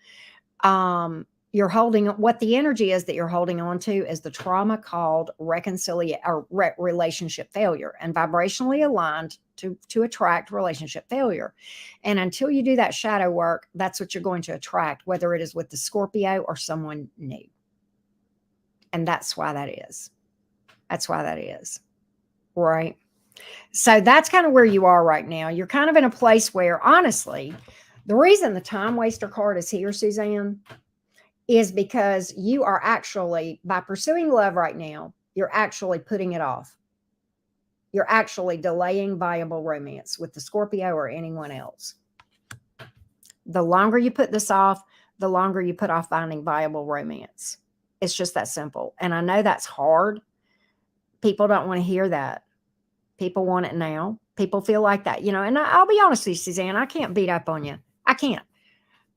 you're holding, what the energy is that you're holding on to is the trauma called reconciliation or relationship failure, and vibrationally aligned to attract relationship failure. And until you do that shadow work, that's what you're going to attract, whether it is with the Scorpio or someone new. And that's why that is. That's why that is. Right. So that's kind of where you are right now. You're kind of in a place where, honestly, the reason the time waster card is here, Suzanne, is because you are actually, by pursuing love right now, you're actually putting it off. You're actually delaying viable romance with the Scorpio or anyone else. The longer you put this off, the longer you put off finding viable romance. It's just that simple. And I know that's hard. People don't want to hear that. People want it now. People feel like that, you know, and I'll be honest with you, Suzanne, I can't beat up on you. I can't.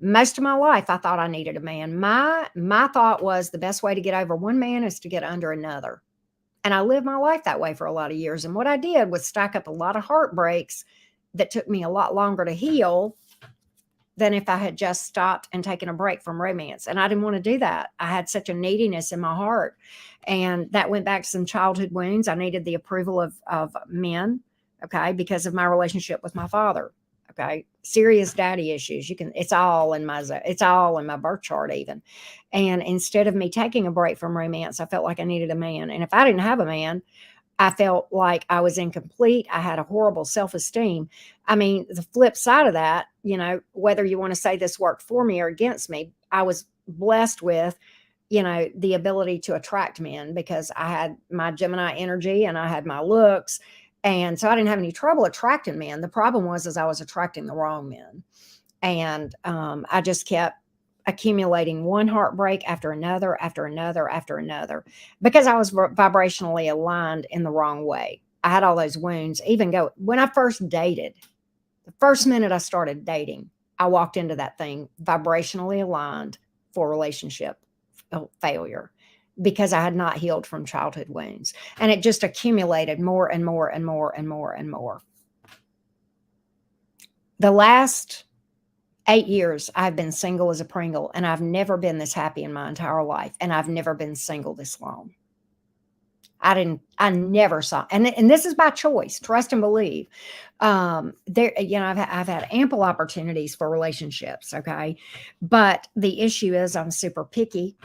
Most of my life, I thought I needed a man. My thought was the best way to get over one man is to get under another. And I lived my life that way for a lot of years. And what I did was stack up a lot of heartbreaks that took me a lot longer to heal than if I had just stopped and taken a break from romance. And I didn't want to do that. I had such a neediness in my heart. And that went back to some childhood wounds. I needed the approval of men, okay, because of my relationship with my father. Okay. Serious daddy issues. It's all in my birth chart even. And instead of me taking a break from romance, I felt like I needed a man. And if I didn't have a man, I felt like I was incomplete. I had a horrible self-esteem. I mean, the flip side of that, you know, whether you want to say this worked for me or against me, I was blessed with, you know, the ability to attract men because I had my Gemini energy and I had my looks. And so I didn't have any trouble attracting men. The problem was I was attracting the wrong men. And I just kept accumulating one heartbreak after another, after another, after another, because I was vibrationally aligned in the wrong way. I had all those wounds. When I first dated, the first minute I started dating, I walked into that thing vibrationally aligned for relationship failure, because I had not healed from childhood wounds. And it just accumulated more and more and more and more and more. The last 8 years, I've been single as a Pringle, and I've never been this happy in my entire life. And I've never been single this long. I never saw, and this is by choice, trust and believe. There, you know, I've had ample opportunities for relationships. Okay. But the issue is I'm super picky.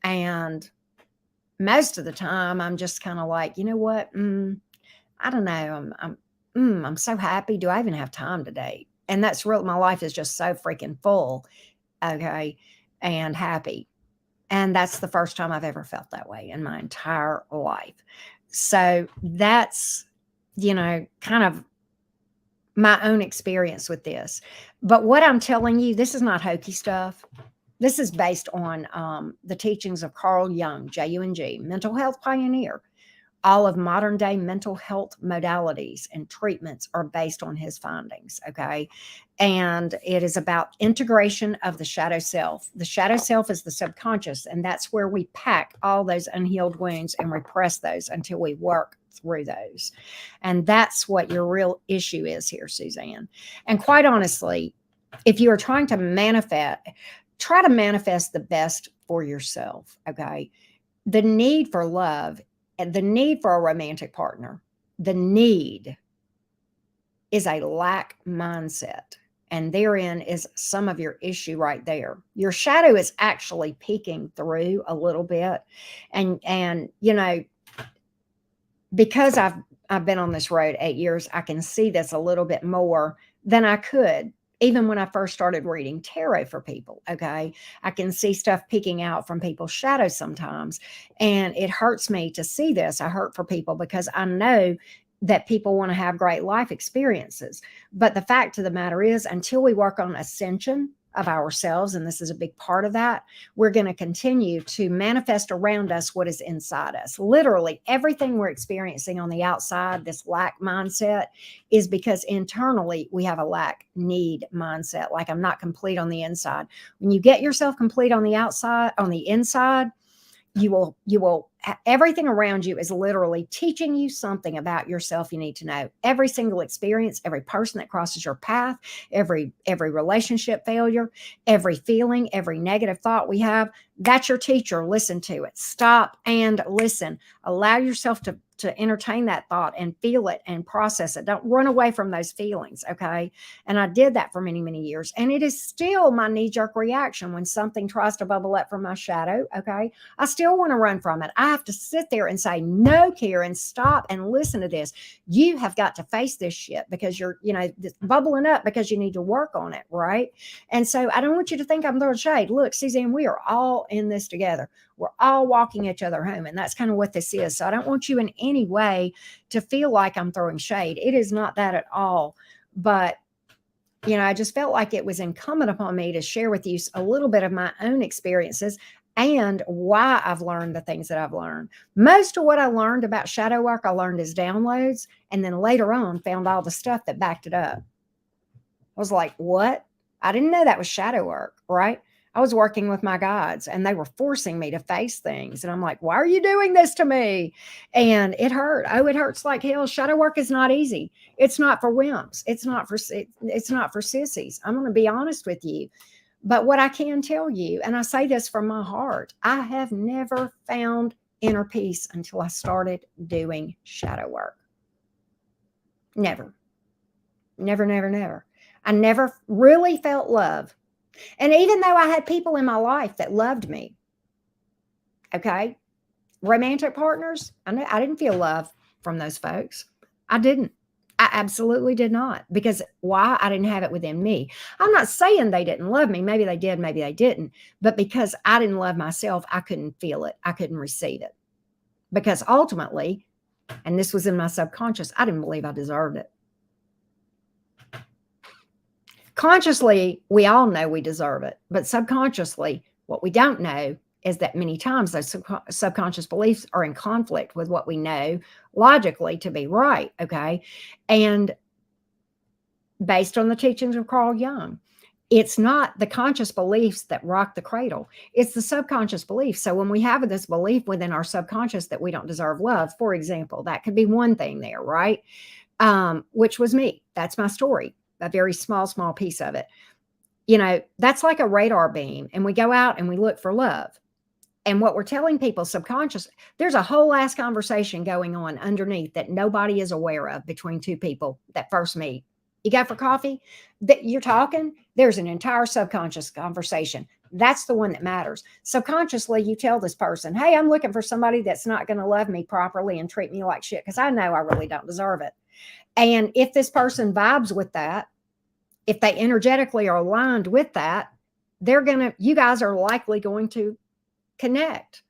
And most of the time I'm just kind of like, you know what? I don't know. I'm so happy. Do I even have time to date? And that's real. My life is just so freaking full. Okay. And happy. And that's the first time I've ever felt that way in my entire life. So that's, you know, kind of my own experience with this. But what I'm telling you, this is not hokey stuff. This is based on the teachings of Carl Jung, Jung, mental health pioneer. All of modern day mental health modalities and treatments are based on his findings. Okay. And it is about integration of the shadow self. The shadow self is the subconscious, and that's where we pack all those unhealed wounds and repress those until we work through those. And that's what your real issue is here, Suzanne. And quite honestly, if you are trying to manifest, try to manifest the best for yourself. Okay. The need for love, the need for a romantic partner, the need is a lack mindset. And therein is some of your issue right there. Your shadow is actually peeking through a little bit. And you know, because I've been on this road 8 years, I can see this a little bit more than I could even when I first started reading tarot for people. Okay. I can see stuff peeking out from people's shadows sometimes. And it hurts me to see this. I hurt for people because I know that people want to have great life experiences. But the fact of the matter is, until we work on ascension of ourselves, and this is a big part of that, we're going to continue to manifest around us what is inside us. Literally everything we're experiencing on the outside, this lack mindset, is because internally we have a lack need mindset. Like, I'm not complete on the inside. When you get yourself complete on the outside, on the inside, you will everything around you is literally teaching you something about yourself you need to know. Every single experience, every person that crosses your path, every relationship failure, every feeling, every negative thought we have, that's your teacher. Listen to it. Stop and listen. Allow yourself to entertain that thought and feel it and process it. Don't run away from those feelings, okay? And I did that for many, many years. And it is still my knee-jerk reaction when something tries to bubble up from my shadow, okay? I still want to run from it. I have to sit there and say, no, Karen, stop and listen to this. You have got to face this shit because you're, bubbling up because you need to work on it, right? And so I don't want you to think I'm throwing shade. Look, Suzanne, we are all in this together. We're all walking each other home. And that's kind of what this is. So I don't want you in any way to feel like I'm throwing shade. It is not that at all. But I just felt like it was incumbent upon me to share with you a little bit of my own experiences and why I've learned the things that I've learned. Most of what I learned about shadow work, I learned as downloads, and then later on found all the stuff that backed it up. I was like, what? I didn't know that was shadow work, right? I was working with my guides and they were forcing me to face things. And I'm like, why are you doing this to me? And it hurt. Oh, it hurts like hell. Shadow work is not easy. It's not for wimps. It's not for sissies. I'm going to be honest with you. But what I can tell you, and I say this from my heart, I have never found inner peace until I started doing shadow work. Never. Never, never, never. I never really felt love. And even though I had people in my life that loved me, okay, romantic partners, I didn't feel love from those folks. I didn't. I absolutely did not. Because why? I didn't have it within me. I'm not saying they didn't love me. Maybe they did, maybe they didn't. But because I didn't love myself, I couldn't feel it. I couldn't receive it. Because ultimately, and this was in my subconscious, I didn't believe I deserved it. Consciously, we all know we deserve it, but subconsciously, what we don't know is that many times those subconscious beliefs are in conflict with what we know logically to be right, okay? And based on the teachings of Carl Jung, it's not the conscious beliefs that rock the cradle. It's the subconscious beliefs. So when we have this belief within our subconscious that we don't deserve love, for example, that could be one thing there, right? Which was me. That's my story. A very small piece of it. That's like a radar beam, and we go out and we look for love. And what we're telling people subconsciously, there's a whole ass conversation going on underneath that nobody is aware of between two people that first meet. You go for coffee, that you're talking, there's an entire subconscious conversation. That's the one that matters. Subconsciously, you tell this person, hey, I'm looking for somebody that's not going to love me properly and treat me like shit because I know I really don't deserve it. And if this person vibes with that, if they energetically are aligned with that, you guys are likely going to connect.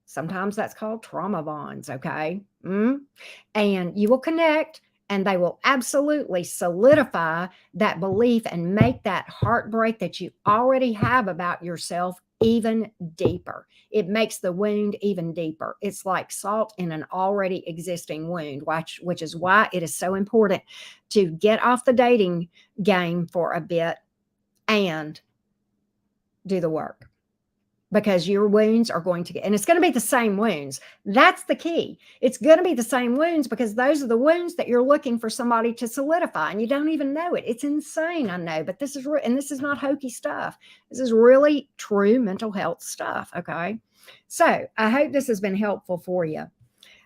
Sometimes that's called trauma bonds, okay? And you will connect, and they will absolutely solidify that belief and make that heartbreak that you already have about yourself even deeper. It makes the wound even deeper. It's like salt in an already existing wound, which is why it is so important to get off the dating game for a bit and do the work. Because your wounds are going to get, and it's going to be the same wounds. That's the key. It's going to be the same wounds because those are the wounds that you're looking for somebody to solidify, and you don't even know it. It's insane, I know, but this is real, and this is not hokey stuff. This is really true mental health stuff, okay? So I hope this has been helpful for you.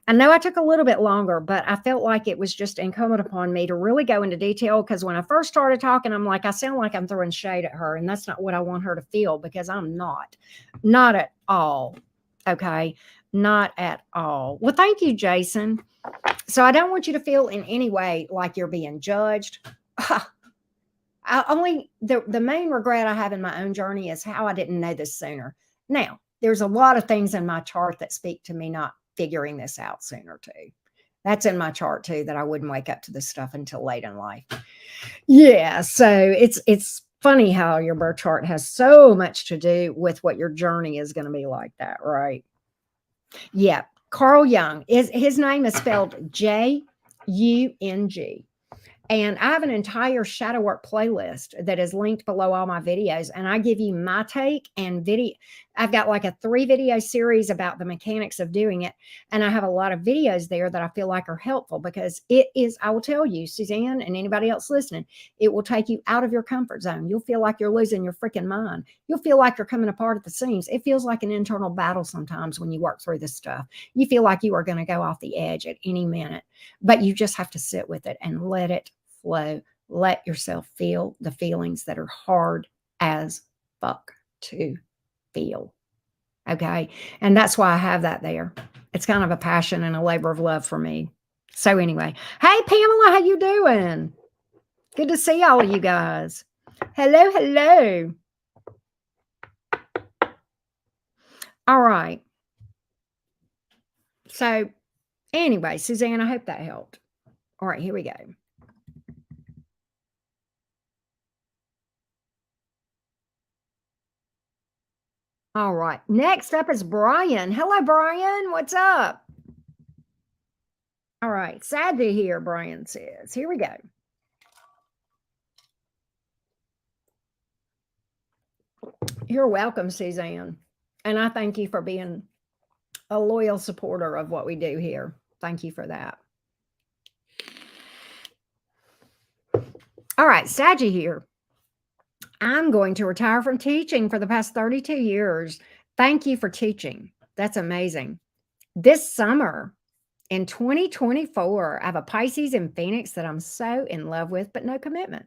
I know I took a little bit longer, but I felt like it was just incumbent upon me to really go into detail because when I first started talking, I'm like, I sound like I'm throwing shade at her, and that's not what I want her to feel because I'm not at all. Okay. Not at all. Well, thank you, Jason. So I don't want you to feel in any way like you're being judged. The main regret I have in my own journey is how I didn't know this sooner. Now, there's a lot of things in my chart that speak to me not figuring this out sooner too. That's in my chart too, that I wouldn't wake up to this stuff until late in life. Yeah, so it's funny how your birth chart has so much to do with what your journey is going to be like that, right? Yeah, Carl Jung, his name is spelled Jung. And I have an entire shadow work playlist that is linked below all my videos. And I give you my take and video. I've got like a 3-video series about the mechanics of doing it. And I have a lot of videos there that I feel like are helpful because it is, I will tell you, Suzanne and anybody else listening, it will take you out of your comfort zone. You'll feel like you're losing your freaking mind. You'll feel like you're coming apart at the seams. It feels like an internal battle sometimes when you work through this stuff. You feel like you are going to go off the edge at any minute, but you just have to sit with it and let it flow. Let yourself feel the feelings that are hard as fuck to feel. Okay. And that's why I have that there. It's kind of a passion and a labor of love for me. So anyway, hey Pamela, how you doing? Good to see all of you guys. Hello, hello. All right. So anyway, Suzanne, I hope that helped. All right, here we go. All right. Next up is Brian. Hello, Brian. What's up? All right. Sad to hear, Brian says. Here we go. You're welcome, Suzanne. And I thank you for being a loyal supporter of what we do here. Thank you for that. All right. Saggy here. I'm going to retire from teaching for the past 32 years. Thank you for teaching. That's amazing. This summer in 2024, I have a Pisces in Phoenix that I'm so in love with, but no commitment.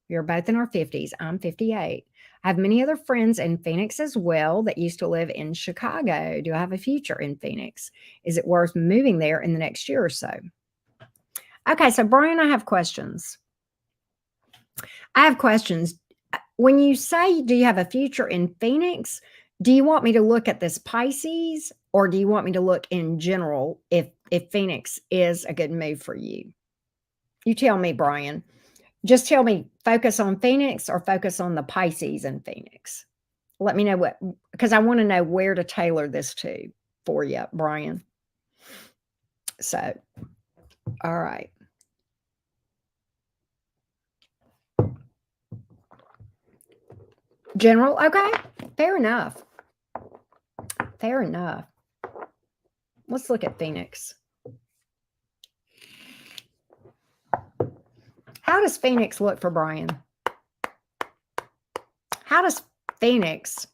We are both in our 50s. I'm 58. I have many other friends in Phoenix as well that used to live in Chicago. Do I have a future in Phoenix? Is it worth moving there in the next year or so? Okay, so Brian, I have questions. When you say, do you have a future in Phoenix? Do you want me to look at this Pisces, or do you want me to look in general if Phoenix is a good move for you? You tell me, Brian. Just tell me, focus on Phoenix or focus on the Pisces in Phoenix. Let me know because I want to know where to tailor this to for you, Brian. So, all right. General, okay, fair enough. Fair enough. Let's look at Phoenix. How does Phoenix look for Brian? How does Phoenix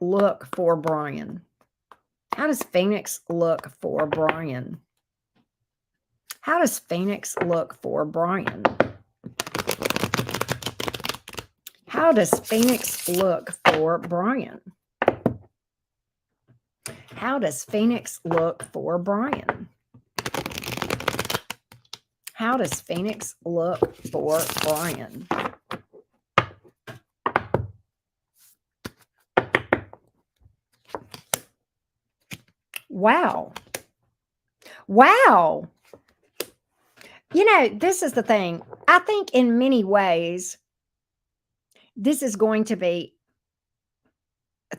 look for Brian? How does Phoenix look for Brian? How does Phoenix look for Brian? How does Phoenix look for Brian? How does Phoenix look for Brian? How does Phoenix look for Brian? Wow. Wow. You know, this is the thing. I think in many ways, this is going to be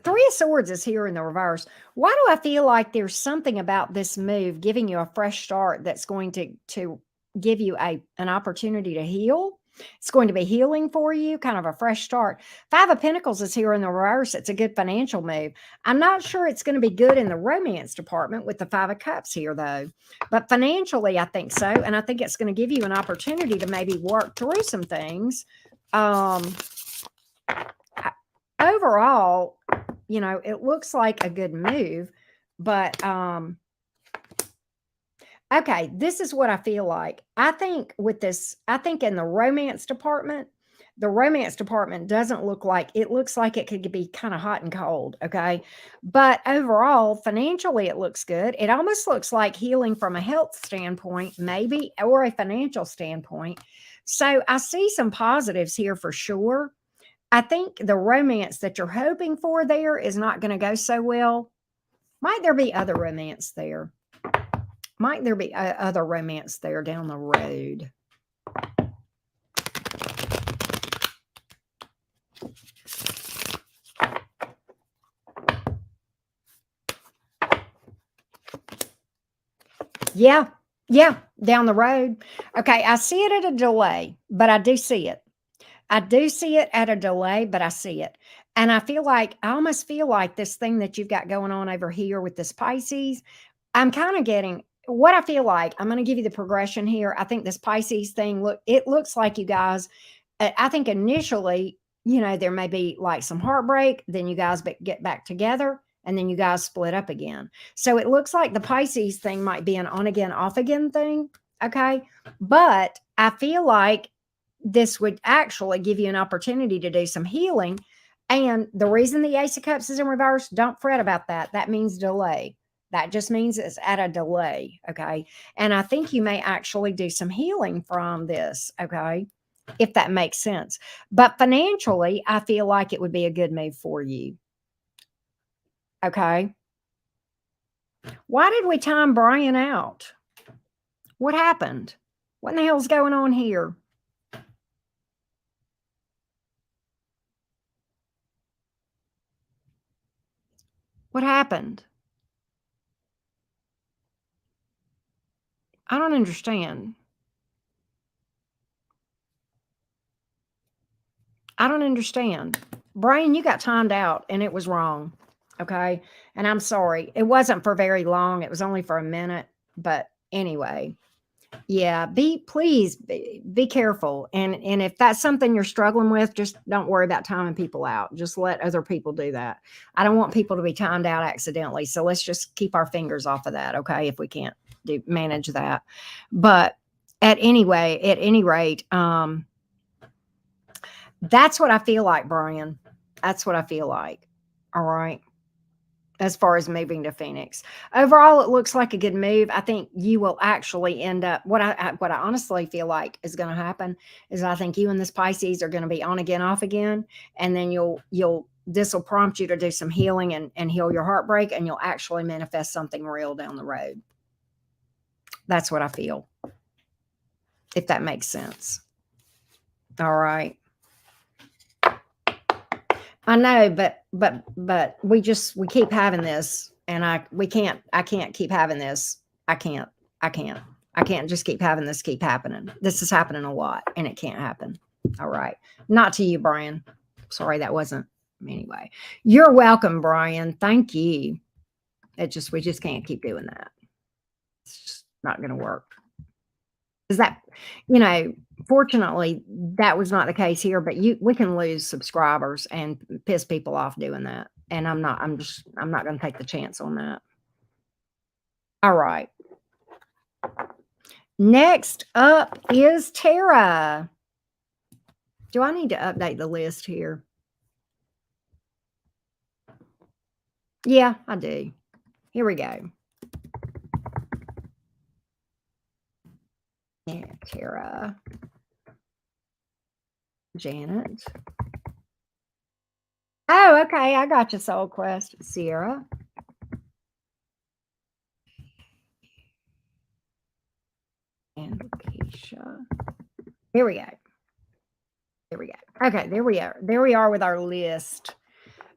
Three of Swords is here in the reverse. Why do I feel like there's something about this move giving you a fresh start that's going to give you an opportunity to heal? It's going to be healing for you, kind of a fresh start. Five of Pentacles is here in the reverse. It's a good financial move. I'm not sure it's going to be good in the romance department with the Five of Cups here, though. But financially, I think so. And I think it's going to give you an opportunity to maybe work through some things. Overall, you know, it looks like a good move, but okay, this is what I feel like. I think with this, I think in the romance department doesn't look like, it looks like it could be kind of hot and cold, okay? But overall, financially, it looks good. It almost looks like healing from a health standpoint, maybe, or a financial standpoint. So I see some positives here for sure. I think the romance that you're hoping for there is not going to go so well. Might there be other romance there? Might there be other romance there down the road? Yeah, down the road. Okay, I see it at a delay, but I do see it. I do see it at a delay, but I see it. And I almost feel like this thing that you've got going on over here with this Pisces, I'm kind of getting what I feel like. I'm going to give you the progression here. I think this Pisces thing, it looks like you guys, I think initially, there may be like some heartbreak, then you guys get back together, and then you guys split up again. So it looks like the Pisces thing might be an on again, off again thing. Okay. But I feel like this would actually give you an opportunity to do some healing. And the reason the Ace of Cups is in reverse, don't fret about that. That means delay. That just means it's at a delay. Okay. And I think you may actually do some healing from this. Okay. If that makes sense. But financially, I feel like it would be a good move for you. Okay. Why did we time Brian out? What happened? What in the hell's going on here? What happened? I don't understand. I don't understand. Brian, you got timed out and it was wrong. Okay. And I'm sorry. It wasn't for very long. It was only for a minute. But anyway, yeah, please be careful. And if that's something you're struggling with, just don't worry about timing people out. Just let other people do that. I don't want people to be timed out accidentally. So let's just keep our fingers off of that. Okay. If we can't manage that. But at any rate, that's what I feel like, Brian. That's what I feel like. All right. As far as moving to Phoenix, overall, it looks like a good move. I think you will actually end up. What I honestly feel like is going to happen is I think you and this Pisces are going to be on again, off again, and then this will prompt you to do some healing and heal your heartbreak, and you'll actually manifest something real down the road. That's what I feel. If that makes sense. All right. I know, but we keep having this, and I can't keep having this. I can't just keep having this keep happening. This is happening a lot, and it can't happen. All right. Not to you, Brian. Sorry, that wasn't anyway. You're welcome, Brian. Thank you. We just can't keep doing that. It's just not gonna work. Is that, fortunately, that was not the case here, but we can lose subscribers and piss people off doing that. And I'm not going to take the chance on that. All right. Next up is Tara. Do I need to update the list here? Yeah, I do. Here we go. Yeah, Tara. Janet. Oh, okay. I got you, Soul Quest. Sierra. And Keisha. Here we go. There we go. Okay, there we are. There we are with our list.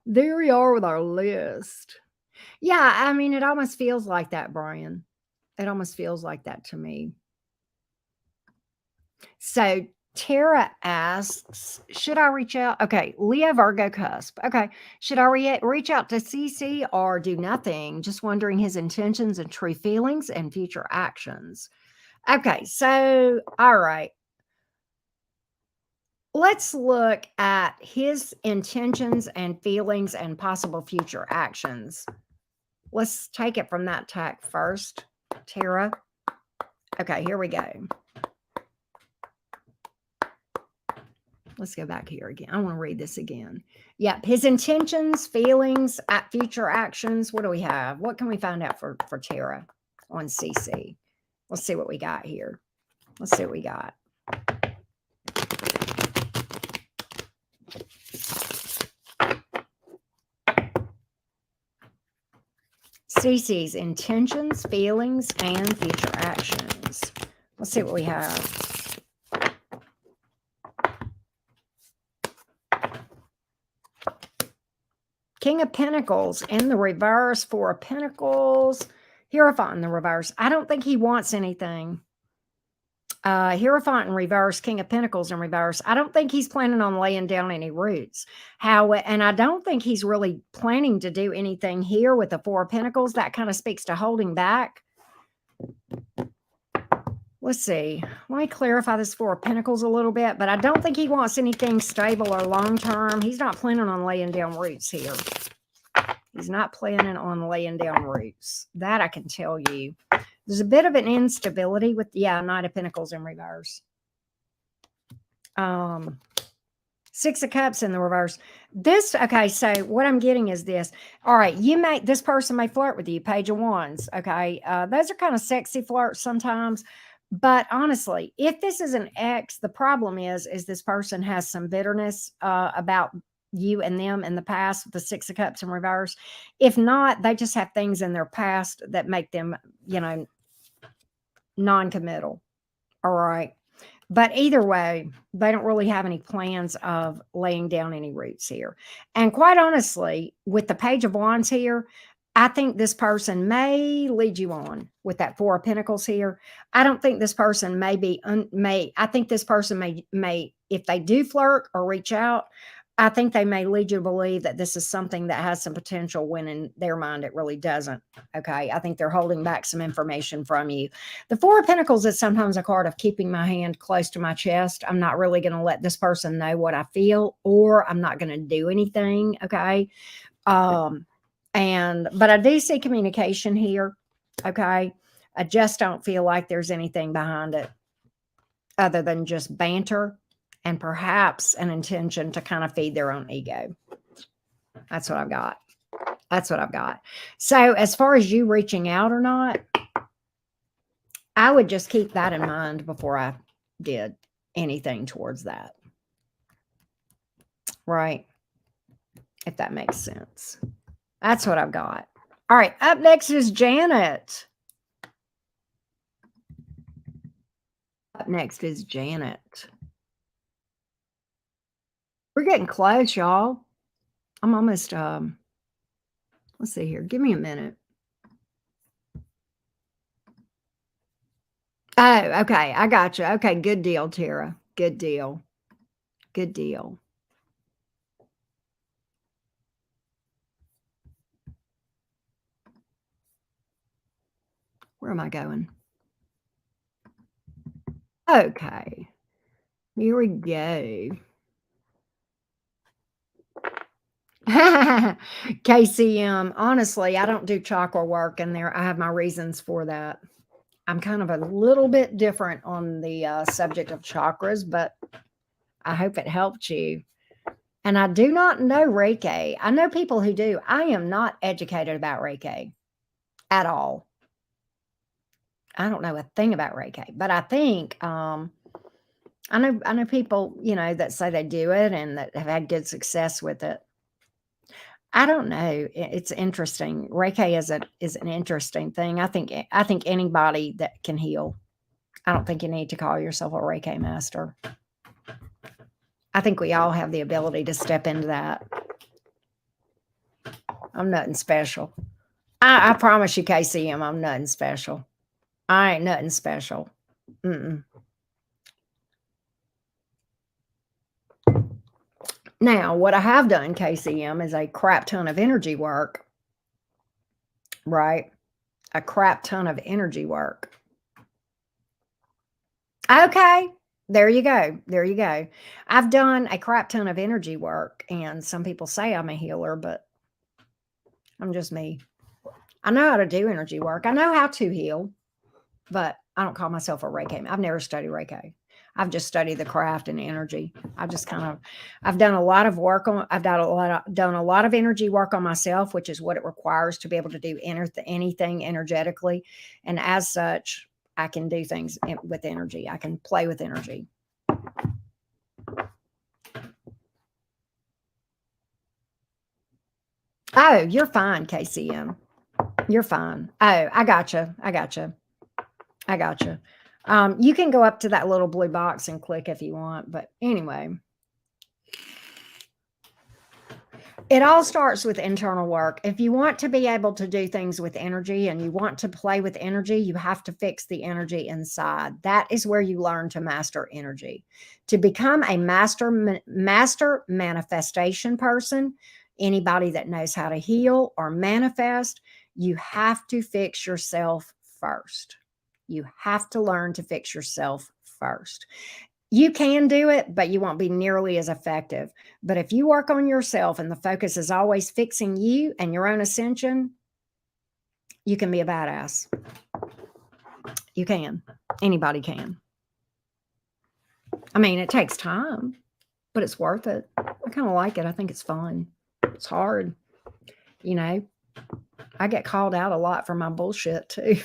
There we are with our list. Yeah, I mean, it almost feels like that, Brian. It almost feels like that to me. So Tara asks, should I reach out? Okay, Leo Virgo cusp. Okay, should I reach out to CC or do nothing? Just wondering his intentions and true feelings and future actions. Okay, so all right. Let's look at his intentions and feelings and possible future actions. Let's take it from that tack first, Tara. Okay, here we go. Let's go back here again. I want to read this again. Yep, his intentions, feelings, future actions. What do we have? What can we find out for Tara on CC? Let's see what we got here. Let's see what we got. CC's intentions, feelings, and future actions. Let's see what we have. King of Pentacles in the reverse, Four of Pentacles, Hierophant in the reverse. I don't think he wants anything. Hierophant in reverse, King of Pentacles in reverse. I don't think he's planning on laying down any roots. And I don't think he's really planning to do anything here with the Four of Pentacles. That kind of speaks to holding back. Let's see. Let me clarify this Four of Pentacles a little bit, but I don't think he wants anything stable or long-term. He's not planning on laying down roots here. He's not planning on laying down roots. That I can tell you. There's a bit of an instability with, Knight of Pentacles in reverse. Six of Cups in the reverse. Okay, so what I'm getting is this. All right, this person may flirt with you, Page of Wands, okay? Those are kind of sexy flirts sometimes. But honestly, if this is an ex, the problem is this person has some bitterness about you and them in the past with the Six of Cups in reverse. If not, they just have things in their past that make them, non-committal. All right. But either way, they don't really have any plans of laying down any roots here. And quite honestly, with the Page of Wands here, I think this person may lead you on with that Four of Pentacles here. I don't think this person I think this person may, if they do flirt or reach out, I think they may lead you to believe that this is something that has some potential when in their mind it really doesn't. Okay. I think they're holding back some information from you. The Four of Pentacles is sometimes a card of keeping my hand close to my chest. I'm not really going to let this person know what I feel, or I'm not going to do anything. Okay. But I do see communication here. Okay. I just don't feel like there's anything behind it other than just banter and perhaps an intention to kind of feed their own ego. That's what I've got. That's what I've got. So as far as you reaching out or not, I would just keep that in mind before I did anything towards that. Right? If that makes sense. That's what I've got. All right. Up next is Janet. Up next is Janet. We're getting close, y'all. I'm almost, let's see here. Give me a minute. Oh, okay. I got you. Okay. Good deal, Tara. Good deal. Good deal. Where am I going? Okay. Here we go. KCM, honestly, I don't do chakra work in there. I have my reasons for that. I'm kind of a little bit different on the subject of chakras, but I hope it helped you. And I do not know Reiki. I know people who do. I am not educated about Reiki at all. I don't know a thing about Reiki, but I think I know people, that say they do it and that have had good success with it. I don't know. It's interesting. Reiki is an interesting thing. I think anybody that can heal. I don't think you need to call yourself a Reiki master. I think we all have the ability to step into that. I'm nothing special. I promise you, KCM, I'm nothing special. I ain't nothing special. Now, what I have done, KCM, is a crap ton of energy work. Right? A crap ton of energy work. Okay. There you go. There you go. I've done a crap ton of energy work, and some people say I'm a healer, but I'm just me. I know how to do energy work. I know how to heal, but I don't call myself a Reiki. I've never studied Reiki. I've just studied the craft and energy. I've done a lot of work on, I've done a lot of energy work on myself, which is what it requires to be able to do anything energetically. And as such, I can do things with energy. I can play with energy. Oh, you're fine, KCM. You're fine. Oh, I gotcha. You can go up to that little blue box and click if you want. But anyway, It all starts with internal work. If you want to be able to do things with energy and you want to play with energy, you have to fix the energy inside. That is where you learn to master energy. To become a master manifestation person, anybody that knows how to heal or manifest, you have to fix yourself first. You have to learn to fix yourself first. You can do it, but you won't be nearly as effective. But if you work on yourself and the focus is always fixing you and your own ascension, you can be a badass. You can. Anybody can. I mean, it takes time, but it's worth it. I kind of like it. I think it's fun. It's hard. You know, I get called out a lot for my bullshit too.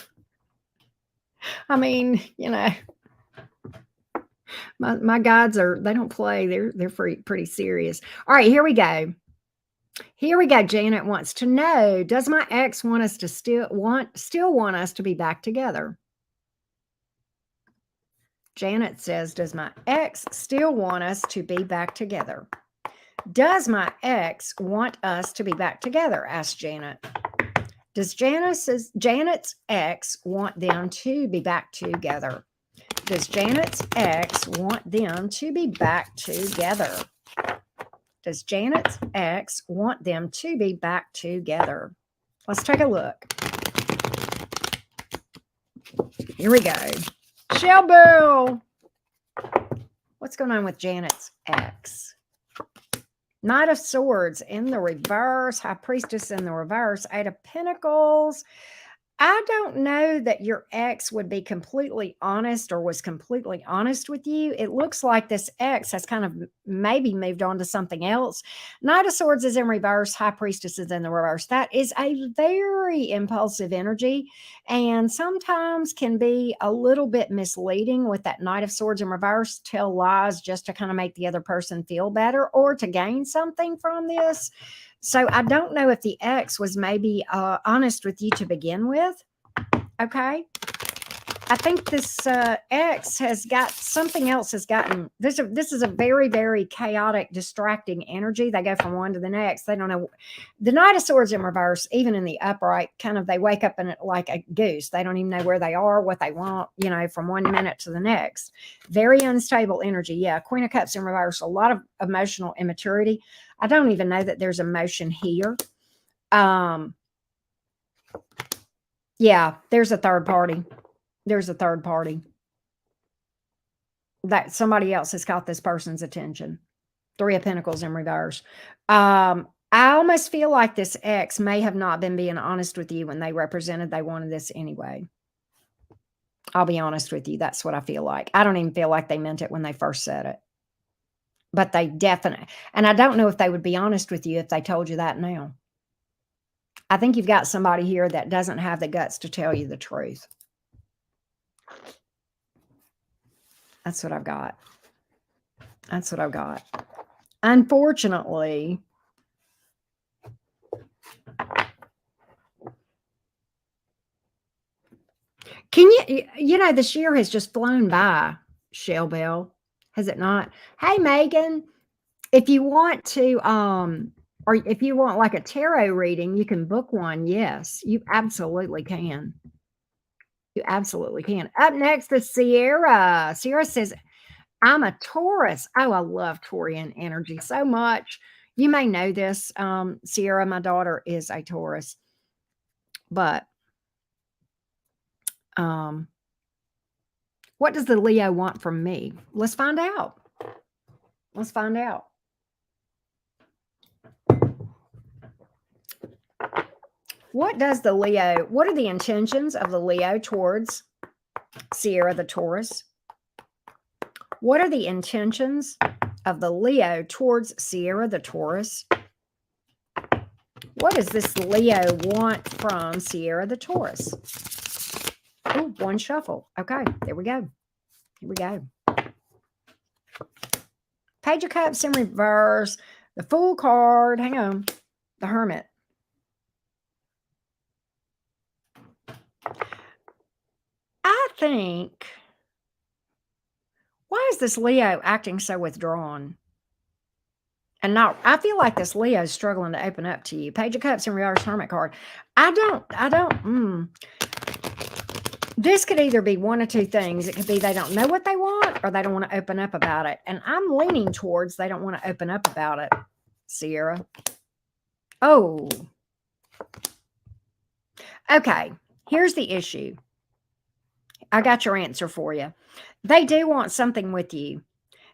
I mean, you know, my guides they don't play. They're pretty serious. All right, here we go. Here we go. Janet wants to know, does my ex want us to still want us to be back together? Janet says, does my ex still want us to be back together? Does my ex want us to be back together? Asked Janet. Does Janet's ex want them to be back together? Does Janet's ex want them to be back together? Does Janet's ex want them to be back together? Let's take a look. Here we go. Shelby, what's going on with Janet's ex? Knight of Swords in the reverse, High Priestess in the reverse, Eight of Pentacles. I don't know that your ex would be completely honest or was completely honest with you. It looks like this ex has kind of maybe moved on to something else. Knight of Swords is in reverse. High Priestess is in the reverse. That is a very impulsive energy and sometimes can be a little bit misleading with that Knight of Swords in reverse. Tell lies just to kind of make the other person feel better or to gain something from this. So I don't know if the ex was maybe honest with you to begin with. Okay. I think this ex has got something else has gotten this. This is a very, very chaotic, distracting energy. They go from one to the next. They don't know. The Knight of Swords in reverse, even in the upright, kind of they wake up in it like a goose. They don't even know where they are, what they want, you know, from 1 minute to the next. Very unstable energy. Yeah. Queen of Cups in reverse, a lot of emotional immaturity. I don't even know that there's emotion here. Yeah, there's a third party. There's a third party that somebody else has caught this person's attention. Three of Pentacles in reverse. I almost feel like this ex may have not been being honest with you when they represented they wanted this anyway. I'll be honest with you. That's what I feel like. I don't even feel like they meant it when they first said it. But they definitely, and I don't know if they would be honest with you if they told you that now. I think you've got somebody here that doesn't have the guts to tell you the truth. That's what I've got. That's what I've got. Unfortunately, can you know, this year has just flown by, Shell Bell, has it not? Hey, Megan, if you want to, or if you want like a tarot reading, you can book one. Yes, you absolutely can. You absolutely can. Up next is Sierra. Sierra says, I'm a Taurus. Oh, I love Taurian energy so much. You may know this, Sierra. My daughter is a Taurus, but what does the Leo want from me? Let's find out. Let's find out. What does the Leo? What are the intentions of the Leo towards Sierra the Taurus? What are the intentions of the Leo towards Sierra the Taurus? What does this Leo want from Sierra the Taurus? Oh, one shuffle. Okay, there we go. Here we go. Page of Cups in reverse. The Fool card. Hang on. The Hermit. I think, why is this Leo acting so withdrawn? And not, I feel like this Leo is struggling to open up to you. Page of Cups and reverse Hermit card. This could either be one of two things. It could be they don't know what they want or they don't want to open up about it. And I'm leaning towards they don't want to open up about it, Sierra. Oh. Okay. Here's the issue. I got your answer for you. They do want something with you.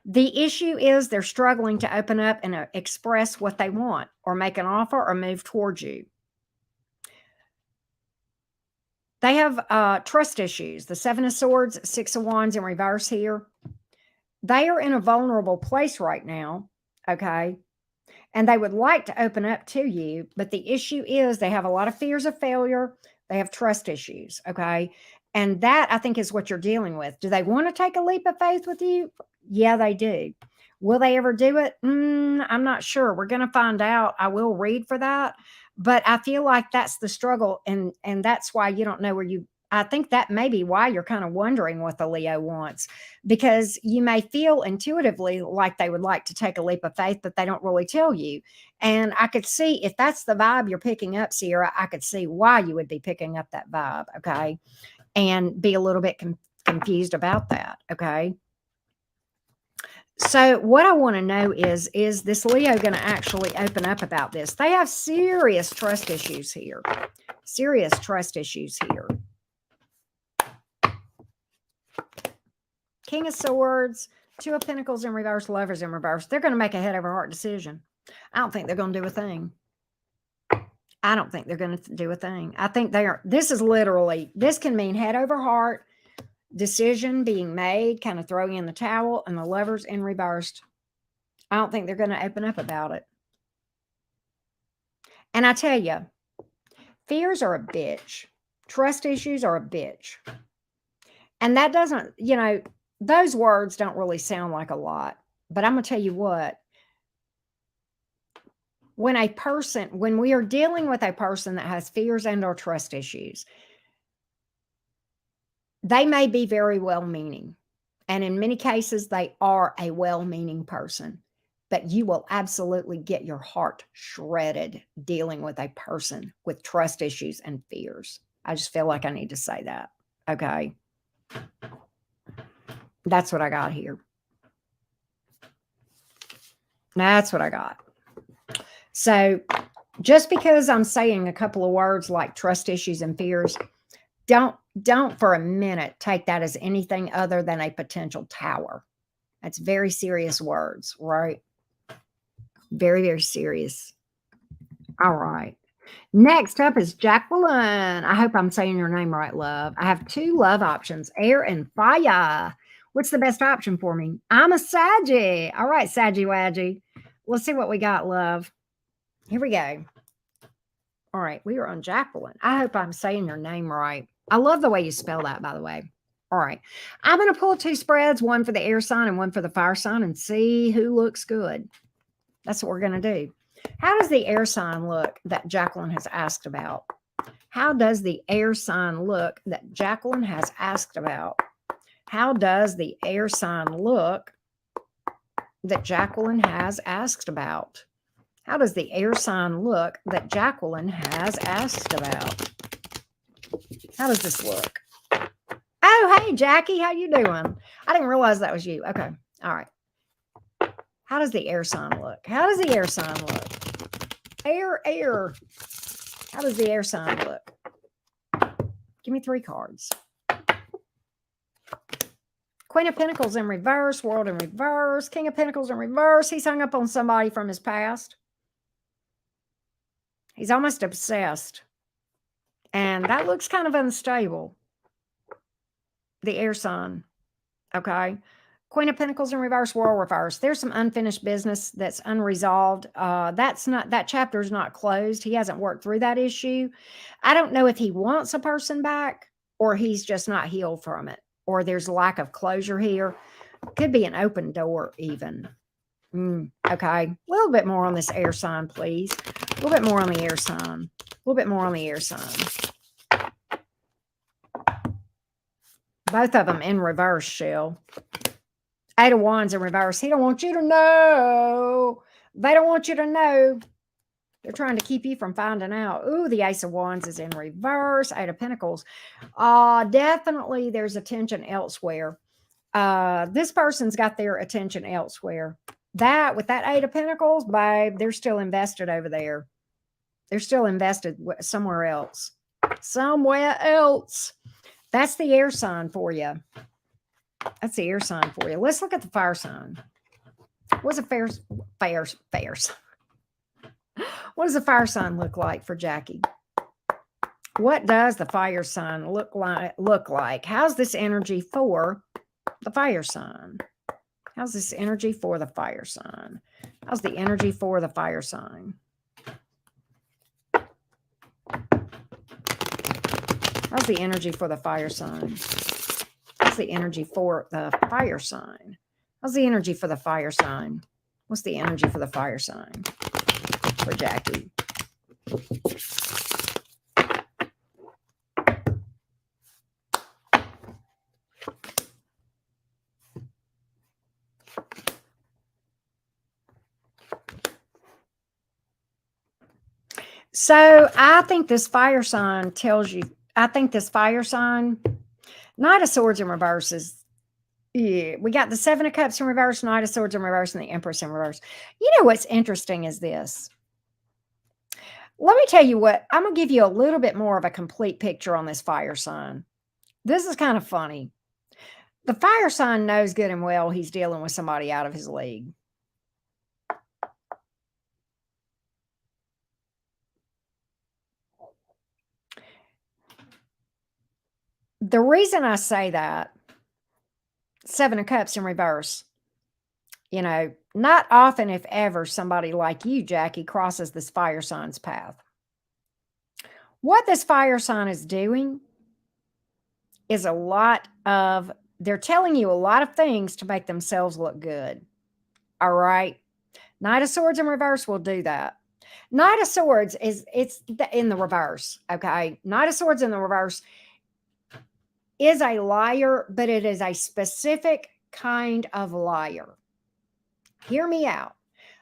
The issue is they're struggling to open up and express what they want or make an offer or move towards you. They have trust issues. The Seven of Swords, Six of Wands in reverse here. They are in a vulnerable place right now, okay? And they would like to open up to you, but the issue is they have a lot of fears of failure. They have trust issues, okay? And that, I think, is what you're dealing with. Do they want to take a leap of faith with you? Yeah, they do. Will they ever do it? I'm not sure. We're going to find out. I will read for that. But I feel like that's the struggle, and that's why you don't know where you. I think that may be why you're kind of wondering what the Leo wants, because you may feel intuitively like they would like to take a leap of faith, but they don't really tell you. And I could see if that's the vibe you're picking up, Sierra, I could see why you would be picking up that vibe, okay? And be a little bit confused about that, okay? So what I want to know is this Leo going to actually open up about this? They have serious trust issues here. Serious trust issues here. King of Swords, Two of Pentacles in reverse, Lovers in reverse. They're going to make a head over heart decision. I don't think they're going to do a thing. I don't think they're going to do a thing. I think they are. This is literally, this can mean head over heart, decision being made, kind of throwing in the towel, and the Lovers in reversed. I don't think they're going to open up about it. And I tell you, fears are a bitch. Trust issues are a bitch. And that doesn't, those words don't really sound like a lot. But I'm going to tell you what. When we are dealing with a person that has fears and or trust issues, they may be very well-meaning. And in many cases, they are a well-meaning person. But you will absolutely get your heart shredded dealing with a person with trust issues and fears. I just feel like I need to say that. Okay. That's what I got here. That's what I got. So just because I'm saying a couple of words like trust issues and fears, don't for a minute take that as anything other than a potential tower. That's very serious words, right? Very, very serious. All right. Next up is Jacqueline. I hope I'm saying your name right, love. I have two love options, air and fire. What's the best option for me? I'm a Saggy. All right, Saggy Waggy. Let's see what we got, love. Here we go. All right, we are on Jacqueline. I hope I'm saying your name right. I love the way you spell that, by the way. All right. I'm going to pull two spreads, one for the air sign and one for the fire sign, and see who looks good. That's what we're going to do. How does the air sign look that Jacqueline has asked about? How does the air sign look that Jacqueline has asked about? How does the air sign look that Jacqueline has asked about? How does the air sign look that Jacqueline has asked about? How does this look? Oh, hey, Jackie, how you doing? I didn't realize that was you. Okay. All right. How does the air sign look? How does the air sign look? Air. How does the air sign look? Give me three cards. Queen of Pentacles in reverse, World in reverse, King of Pentacles in reverse. He's hung up on somebody from his past. He's almost obsessed. And that looks kind of unstable. The air sign. Okay. Queen of Pentacles in reverse, World reverse. There's some unfinished business that's unresolved. That chapter is not closed. He hasn't worked through that issue. I don't know if he wants a person back or he's just not healed from it, or there's lack of closure here. Could be an open door even. Okay. A little bit more on this air sign, please. A little bit more on the air sign. A little bit more on the air sign. Both of them in reverse, Shell. Eight of Wands in reverse. He don't want you to know. They don't want you to know. They're trying to keep you from finding out. Ooh, the Ace of Wands is in reverse. Eight of Pentacles. Definitely there's attention elsewhere. This person's got their attention elsewhere. That with that Eight of Pentacles, babe, they're still invested over there. They're still invested somewhere else. Somewhere else. That's the air sign for you. That's the air sign for you. Let's look at the fire sign. What's a fairs? What does the fire sign look like for Jackie? What does the fire sign look like? How's this energy for the fire sign? How's this energy for the fire sign? How's the energy for the fire sign? How's the energy for the fire sign? How's the energy for the fire sign? How's the energy for the fire sign? What's the energy for the fire sign for Jackie? So I think this fire sign tells you, I think this fire sign, Knight of Swords in reverse is, yeah, we got the Seven of Cups in reverse, Knight of Swords in reverse, and the Empress in reverse. You know what's interesting is this. Let me tell you what, I'm going to give you a little bit more of a complete picture on this fire sign. This is kind of funny. The fire sign knows good and well he's dealing with somebody out of his league. The reason I say that, Seven of Cups in reverse, you know, not often, if ever, somebody like you, Jackie, crosses this fire sign's path. What this fire sign is doing is they're telling you a lot of things to make themselves look good. All right. Knight of Swords in reverse will do that. Knight of Swords it's in the reverse. Okay. Knight of Swords in the reverse is a liar, but it is a specific kind of liar. Hear me out.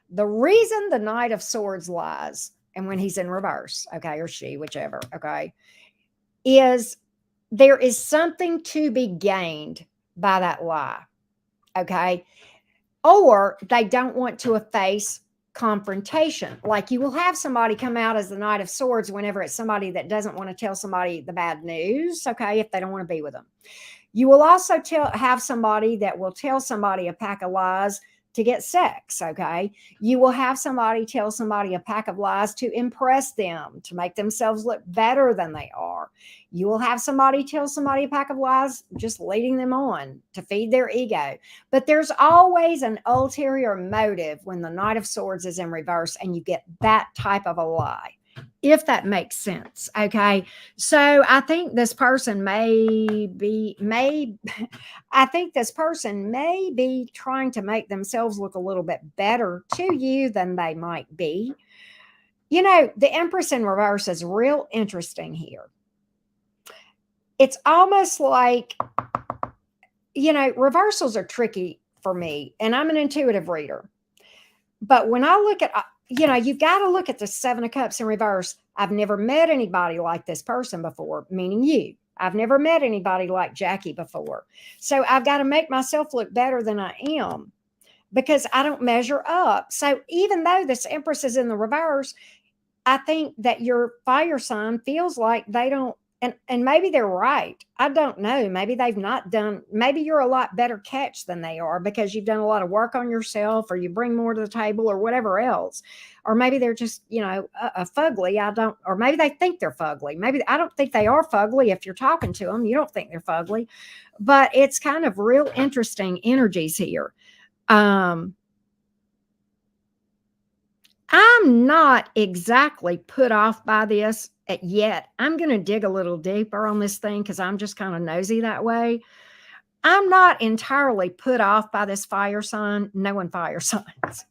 The reason the Knight of Swords lies, and when he's in reverse, okay, or she, whichever, okay, is there is something to be gained by that lie, okay? Or they don't want to face confrontation. Like you will have somebody come out as the Knight of Swords whenever it's somebody that doesn't want to tell somebody the bad news, okay, if they don't want to be with them. You will also have somebody that will tell somebody a pack of lies to get sex, okay? You will have somebody tell somebody a pack of lies to impress them, to make themselves look better than they are. You will have somebody tell somebody a pack of lies, just leading them on to feed their ego. But there's always an ulterior motive when the Knight of Swords is in reverse and you get that type of a lie, if that makes sense. Okay. So I think this person may be trying to make themselves look a little bit better to you than they might be. You know, the Empress in reverse is real interesting here. It's almost like, you know, reversals are tricky for me, and I'm an intuitive reader. But when I look at, you know, you've got to look at the Seven of Cups in reverse. I've never met anybody like this person before, meaning you. I've never met anybody like Jackie before. So I've got to make myself look better than I am because I don't measure up. So even though this Empress is in the reverse, I think that your fire sign feels like they don't, and maybe they're right. I don't know. Maybe they've not done, maybe you're a lot better catch than they are because you've done a lot of work on yourself, or you bring more to the table, or whatever else. Or maybe they're just, you know, a fugly. Or maybe they think they're fugly. Maybe I don't think they are fugly. If you're talking to them, you don't think they're fugly. But it's kind of real interesting energies here. I'm not exactly put off by this yet. I'm going to dig a little deeper on this thing because I'm just kind of nosy that way. I'm not entirely put off by this fire sign, knowing fire signs.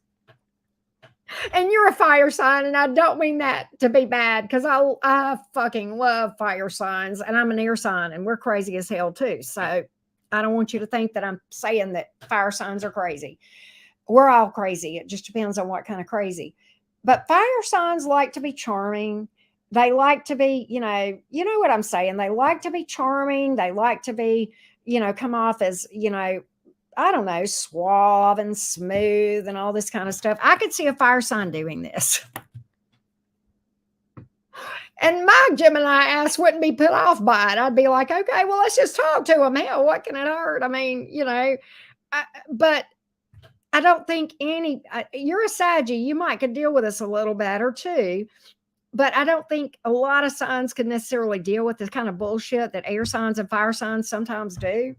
And you're a fire sign, and I don't mean that to be bad because I fucking love fire signs, and I'm an air sign, and we're crazy as hell too. So I don't want you to think that I'm saying that fire signs are crazy. We're all crazy. It just depends on what kind of crazy. But fire signs like to be charming. They like to be, you know what I'm saying? They like to be charming. They like to be, come off as, I don't know, suave and smooth and all this kind of stuff. I could see a fire sign doing this. And my Gemini ass wouldn't be put off by it. I'd be like, okay, well, let's just talk to him. Hell, what can it hurt? I mean, but I don't think you're a Saggy. You might could deal with this a little better too. But I don't think a lot of signs could necessarily deal with the kind of bullshit that air signs and fire signs sometimes do.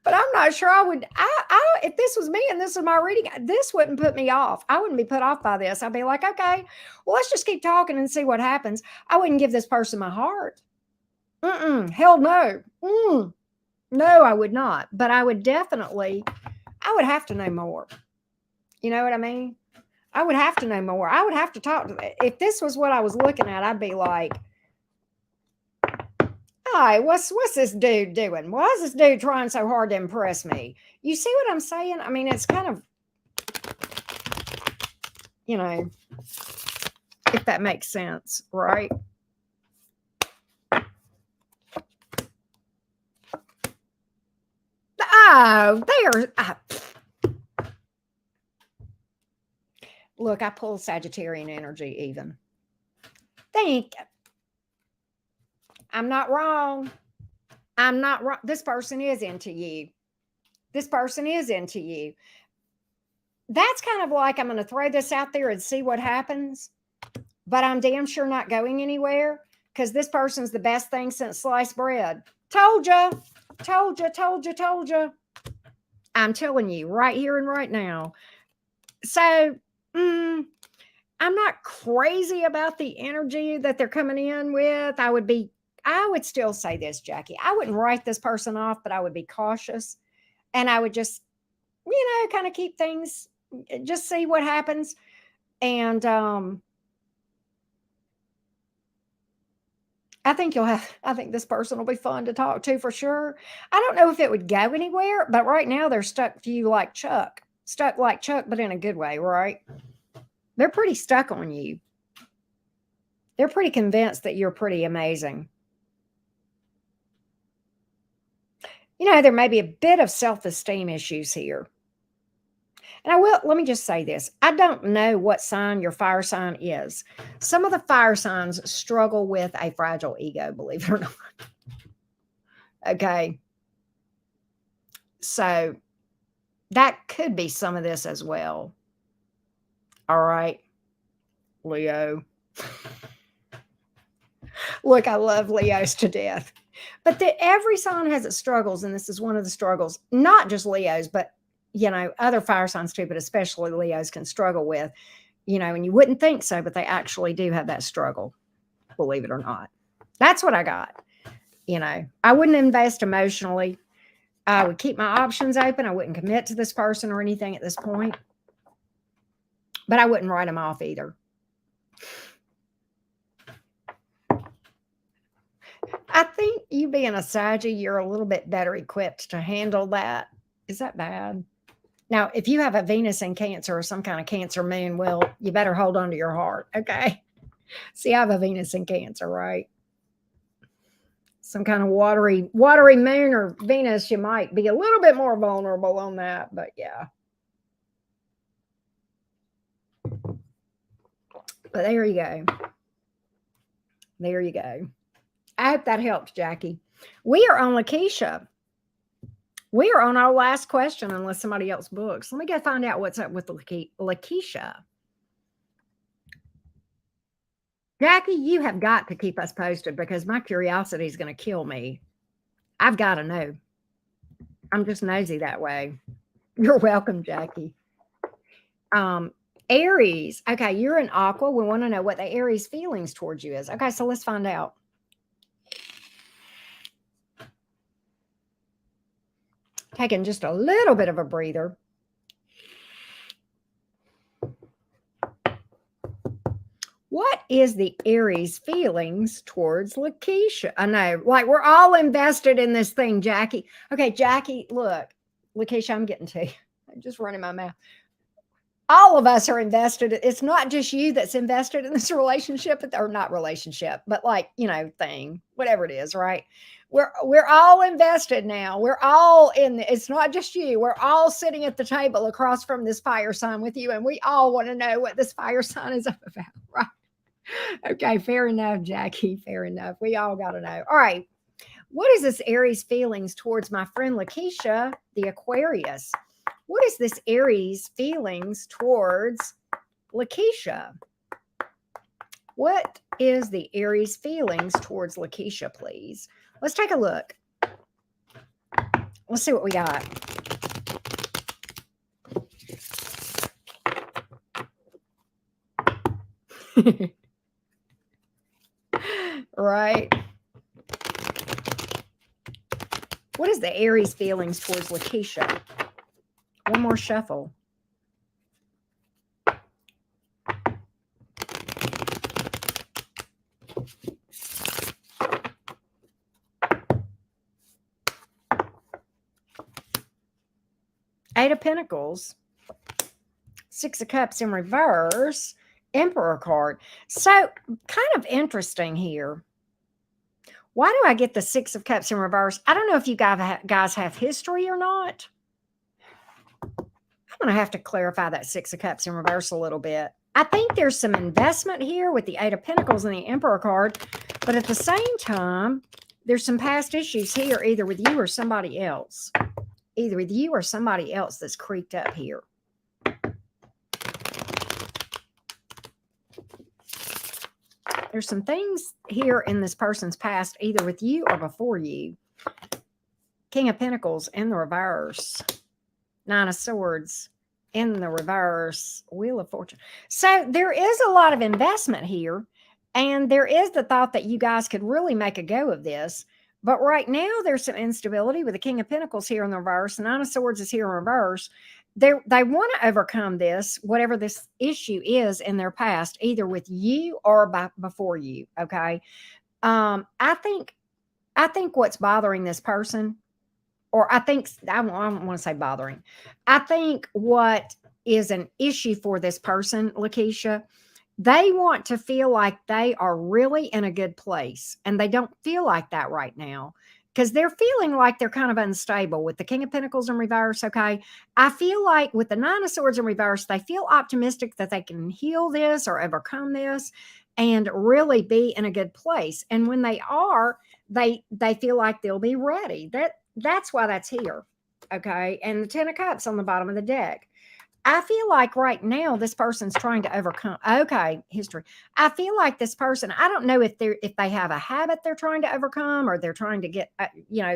But I'm not sure I would. If this was me and this is my reading, this wouldn't put me off. I wouldn't be put off by this. I'd be like, okay, well, let's just keep talking and see what happens. I wouldn't give this person my heart. Hell no. No, I would not. But I would definitely, I would have to know more. You know what I mean? I would have to know more. I would have to talk to them. If this was what I was looking at, I'd be like, hi, what's this dude doing? Why is this dude trying so hard to impress me? You see what I'm saying? I mean, it's kind of, if that makes sense, right? Oh, they are. Look, I pull Sagittarian energy even. Think. I'm not wrong. I'm not wrong. This person is into you. This person is into you. That's kind of like I'm going to throw this out there and see what happens. But I'm damn sure not going anywhere because this person's the best thing since sliced bread. Told you. Told you, told you, told you. I'm telling you right here and right now. So, I'm not crazy about the energy that they're coming in with. I would still say this, Jackie. I wouldn't write this person off, but I would be cautious. And I would just, kind of keep things, just see what happens. And I think this person will be fun to talk to for sure. I don't know if it would go anywhere, but right now they're stuck to you like Chuck. Stuck like Chuck, but in a good way, right? They're pretty stuck on you. They're pretty convinced that you're pretty amazing. There may be a bit of self-esteem issues here. And let me just say this. I don't know what sign your fire sign is. Some of the fire signs struggle with a fragile ego, believe it or not. Okay. So that could be some of this as well. All right, Leo. Look, I love Leos to death. But every sign has its struggles, and this is one of the struggles. Not just Leos, but, other fire signs too, but especially Leos can struggle with, and you wouldn't think so, but they actually do have that struggle, believe it or not. That's what I got. I wouldn't invest emotionally. I would keep my options open. I wouldn't commit to this person or anything at this point. But I wouldn't write them off either. I think you being a Saggy, you're a little bit better equipped to handle that. Is that bad? Now, if you have a Venus in Cancer or some kind of Cancer moon, well, you better hold on to your heart, okay? See, I have a Venus in Cancer, right? Some kind of watery moon or Venus, you might be a little bit more vulnerable on that, but yeah. But there you go. There you go. I hope that helps, Jackie. We are on Lakeisha. We are on our last question unless somebody else books. Let me go find out what's up with Lakeisha. Jackie, you have got to keep us posted because my curiosity is going to kill me. I've got to know. I'm just nosy that way. You're welcome, Jackie. Aries. Okay, you're an Aqua. We want to know what the Aries feelings towards you is. Okay, so let's find out. Taking just a little bit of a breather. What is the Aries feelings towards Lakeisha? I know, like we're all invested in this thing, Jackie. Okay, Jackie, look, Lakeisha, I'm getting to you. I'm just running my mouth. All of us are invested. It's not just you that's invested in this relationship, or not relationship, but like, thing, whatever it is, right? We're all invested now. We're all it's not just you. We're all sitting at the table across from this fire sign with you, and we all want to know what this fire sign is up about, right? Okay, fair enough, Jackie. Fair enough. We all got to know. All right. What is this Aries feelings towards my friend Lakeisha, the Aquarius? What is this Aries feelings towards Lakeisha? What is the Aries feelings towards Lakeisha, please? Let's take a look. Let's see what we got. Right. What is the Aries feelings towards Lakeisha? One more shuffle. Eight of Pentacles, Six of Cups in reverse, Emperor card. So kind of interesting here. Why do I get the Six of Cups in reverse? I don't know if you guys have history or not. I'm going to have to clarify that Six of Cups in reverse a little bit. I think there's some investment here with the Eight of Pentacles and the Emperor card, but at the same time, there's some past issues here, either with you or somebody else. Either with you or somebody else that's creeped up here. There's some things here in this person's past, either with you or before you. King of Pentacles in the reverse. Nine of Swords in the reverse. Wheel of Fortune. So there is a lot of investment here. And there is the thought that you guys could really make a go of this. But right now, there's some instability with the King of Pentacles here in the reverse. Nine of Swords is here in reverse. They want to overcome this, whatever this issue is in their past, either with you or before you. Okay. I think what's bothering this person, or I don't want to say bothering. I think what is an issue for this person, Lakeisha, they want to feel like they are really in a good place, and they don't feel like that right now because they're feeling like they're kind of unstable with the King of Pentacles in reverse. Okay. I feel like with the Nine of Swords in reverse, they feel optimistic that they can heal this or overcome this and really be in a good place. And when they are, they feel like they'll be ready. That's why that's here. Okay. And the Ten of Cups on the bottom of the deck. I feel like right now this person's trying to overcome. Okay, history. I feel like this person, I don't know if they have a habit they're trying to overcome, or they're trying to get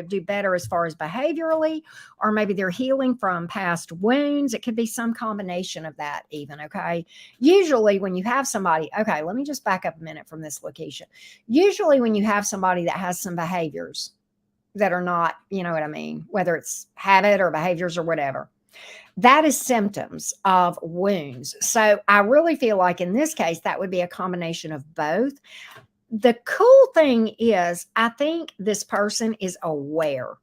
do better as far as behaviorally, or maybe they're healing from past wounds. It could be some combination of that even, okay? Usually when you have somebody, okay, let me just back up a minute from this location. Usually when you have somebody that has some behaviors that are not, you know what I mean, whether it's habit or behaviors or whatever, that is symptoms of wounds. So I really feel like in this case, that would be a combination of both. The cool thing is, I think this person is aware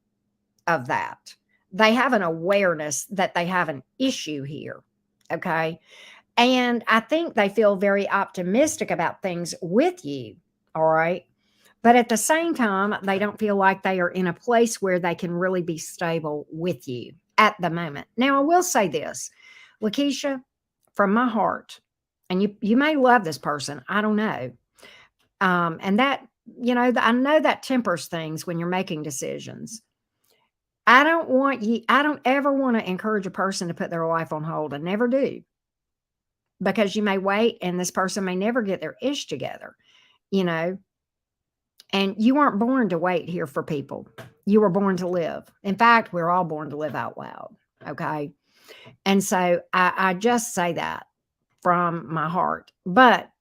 of that. They have an awareness that they have an issue here. Okay. And I think they feel very optimistic about things with you. All right. But at the same time, they don't feel like they are in a place where they can really be stable with you at the moment. Now, I will say this, Lakeisha, from my heart, and you may love this person, I don't know. And that, I know that tempers things when you're making decisions. I don't ever want to encourage a person to put their life on hold. I never do. Because you may wait and this person may never get their ish together, And you weren't born to wait here for people. You were born to live. In fact, we're all born to live out loud. Okay. And so I just say that from my heart. But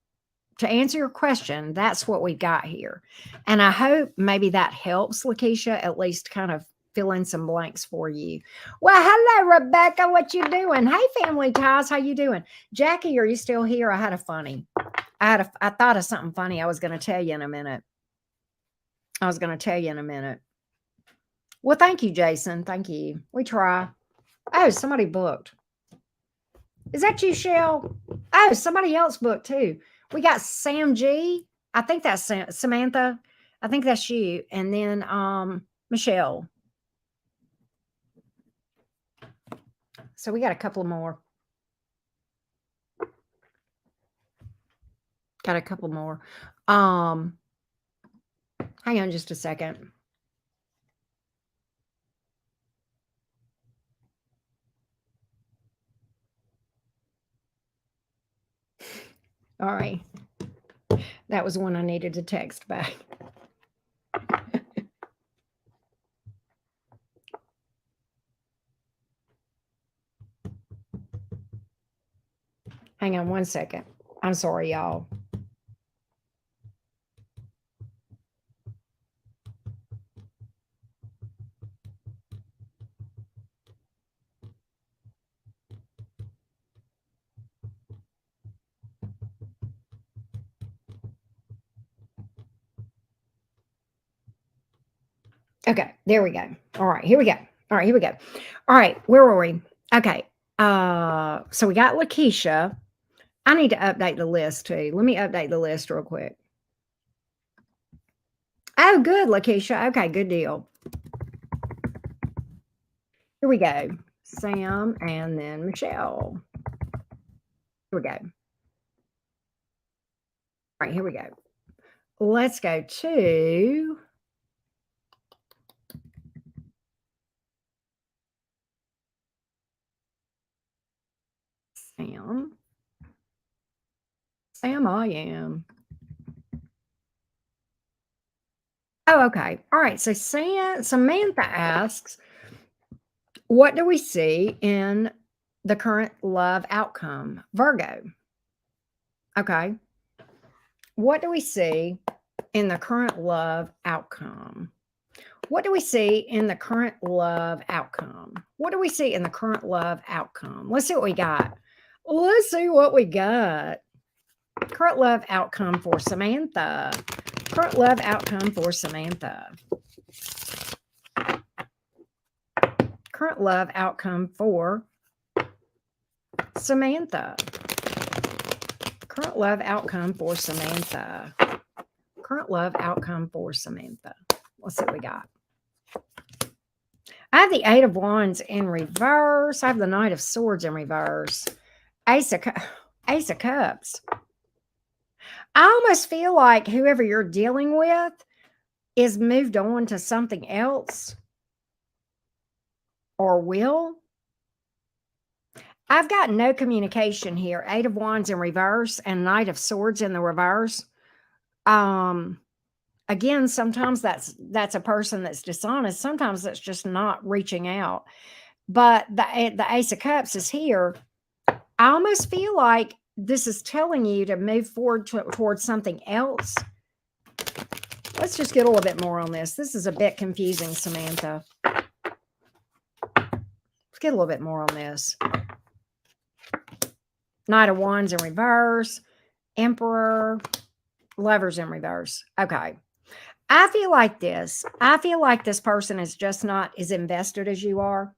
to answer your question, that's what we got here. And I hope maybe that helps, Lakeisha, at least kind of fill in some blanks for you. Well, hello, Rebecca. What you doing? Hey, Family Ties. How you doing? Jackie, are you still here? I thought of something funny I was going to tell you in a minute. Well, thank you, Jason. Thank you. We try. Oh, somebody booked. Is that you, Shell? Oh, somebody else booked too. We got Sam G. I think that's Samantha. I think that's you. And then Michelle. So we got a couple more. Got a couple more. Hang on just a second. All right. That was one I needed to text back. Hang on one second. I'm sorry, y'all. Okay, there we go. All right, here we go. All right, here we go. All right, where were we? Okay. So we got Lakeisha. I need to update the list too. Let me update the list real quick. Oh, good, Lakeisha. Okay, good deal. Here we go. Sam and then Michelle. Here we go. All right, here we go. Let's go to Sam. Sam, I am. Oh, okay. All right. So Samantha asks, what do we see in the current love outcome? Virgo. Okay. What do we see in the current love outcome? What do we see in the current love outcome? What do we see in the current love outcome? Let's see what we got. Let's see what we got. Current love outcome for Samantha. Current love outcome for Samantha. Current love outcome for Samantha. Current love outcome for Samantha. Current love outcome for Samantha. Let's see what we got. I have the Eight of Wands in reverse. I have the Knight of Swords in reverse. Ace of Cups. I almost feel like whoever you're dealing with is moved on to something else or will. I've got no communication here. Eight of Wands in reverse and Knight of Swords in the reverse. Again, sometimes that's a person that's dishonest. Sometimes that's just not reaching out. But the Ace of Cups is here. I almost feel like this is telling you to move forward towards something else. Let's just get a little bit more on this. This is a bit confusing, Samantha. Let's get a little bit more on this. Knight of Wands in reverse, Emperor, Lovers in reverse. Okay. I feel like this. I feel like this person is just not as invested as you are.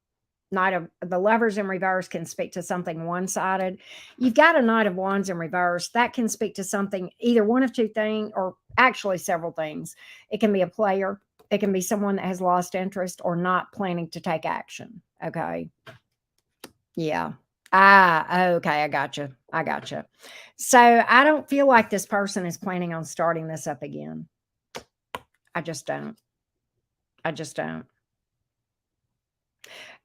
Knight of the Lovers in reverse can speak to something one-sided. You've got a Knight of Wands in reverse. That can speak to something, either one of two things, or actually several things. It can be a player. It can be someone that has lost interest or not planning to take action. Okay. Yeah. Okay. I gotcha. I gotcha. So I don't feel like this person is planning on starting this up again. I just don't. I just don't.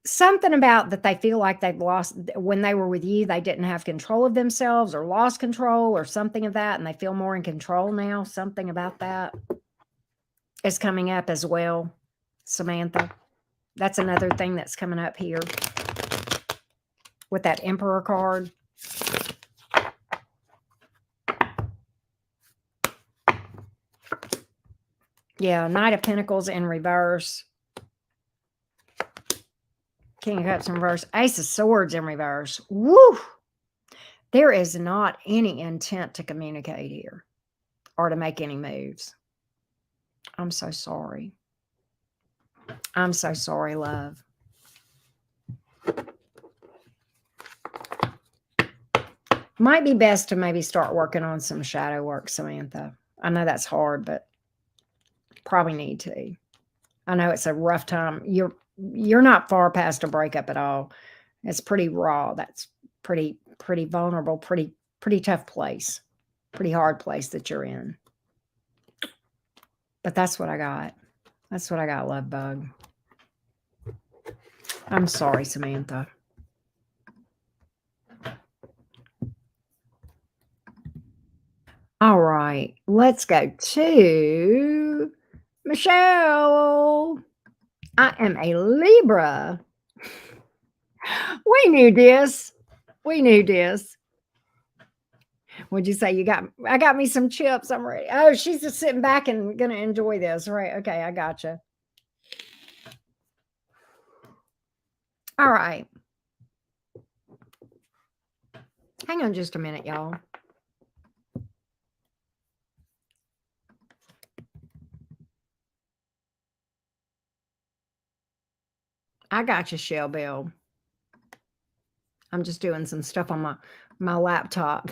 Something about that they feel like they've lost when they were with you, they didn't have control of themselves or lost control or something of that, and they feel more in control now. Something about that is coming up as well, Samantha. That's another thing that's coming up here with that Emperor card. Yeah, Knight of Pentacles in reverse. King of Cups in reverse. Ace of Swords in reverse. Woo! There is not any intent to communicate here or to make any moves. I'm so sorry. I'm so sorry, love. Might be best to maybe start working on some shadow work, Samantha. I know that's hard, but probably need to. I know it's a rough time. You're not far past a breakup at all. It's pretty raw. That's pretty vulnerable, pretty tough place. Pretty hard place that you're in. But that's what I got. That's what I got, love bug. I'm sorry, Samantha. All right, let's go to Michelle. I am a Libra. We knew this. We knew this. What'd you say? I got me some chips. I'm ready. Oh, she's just sitting back and gonna enjoy this. Right. Okay, I gotcha. All right. Hang on just a minute, y'all. I got you, Shell Bell. I'm just doing some stuff on my laptop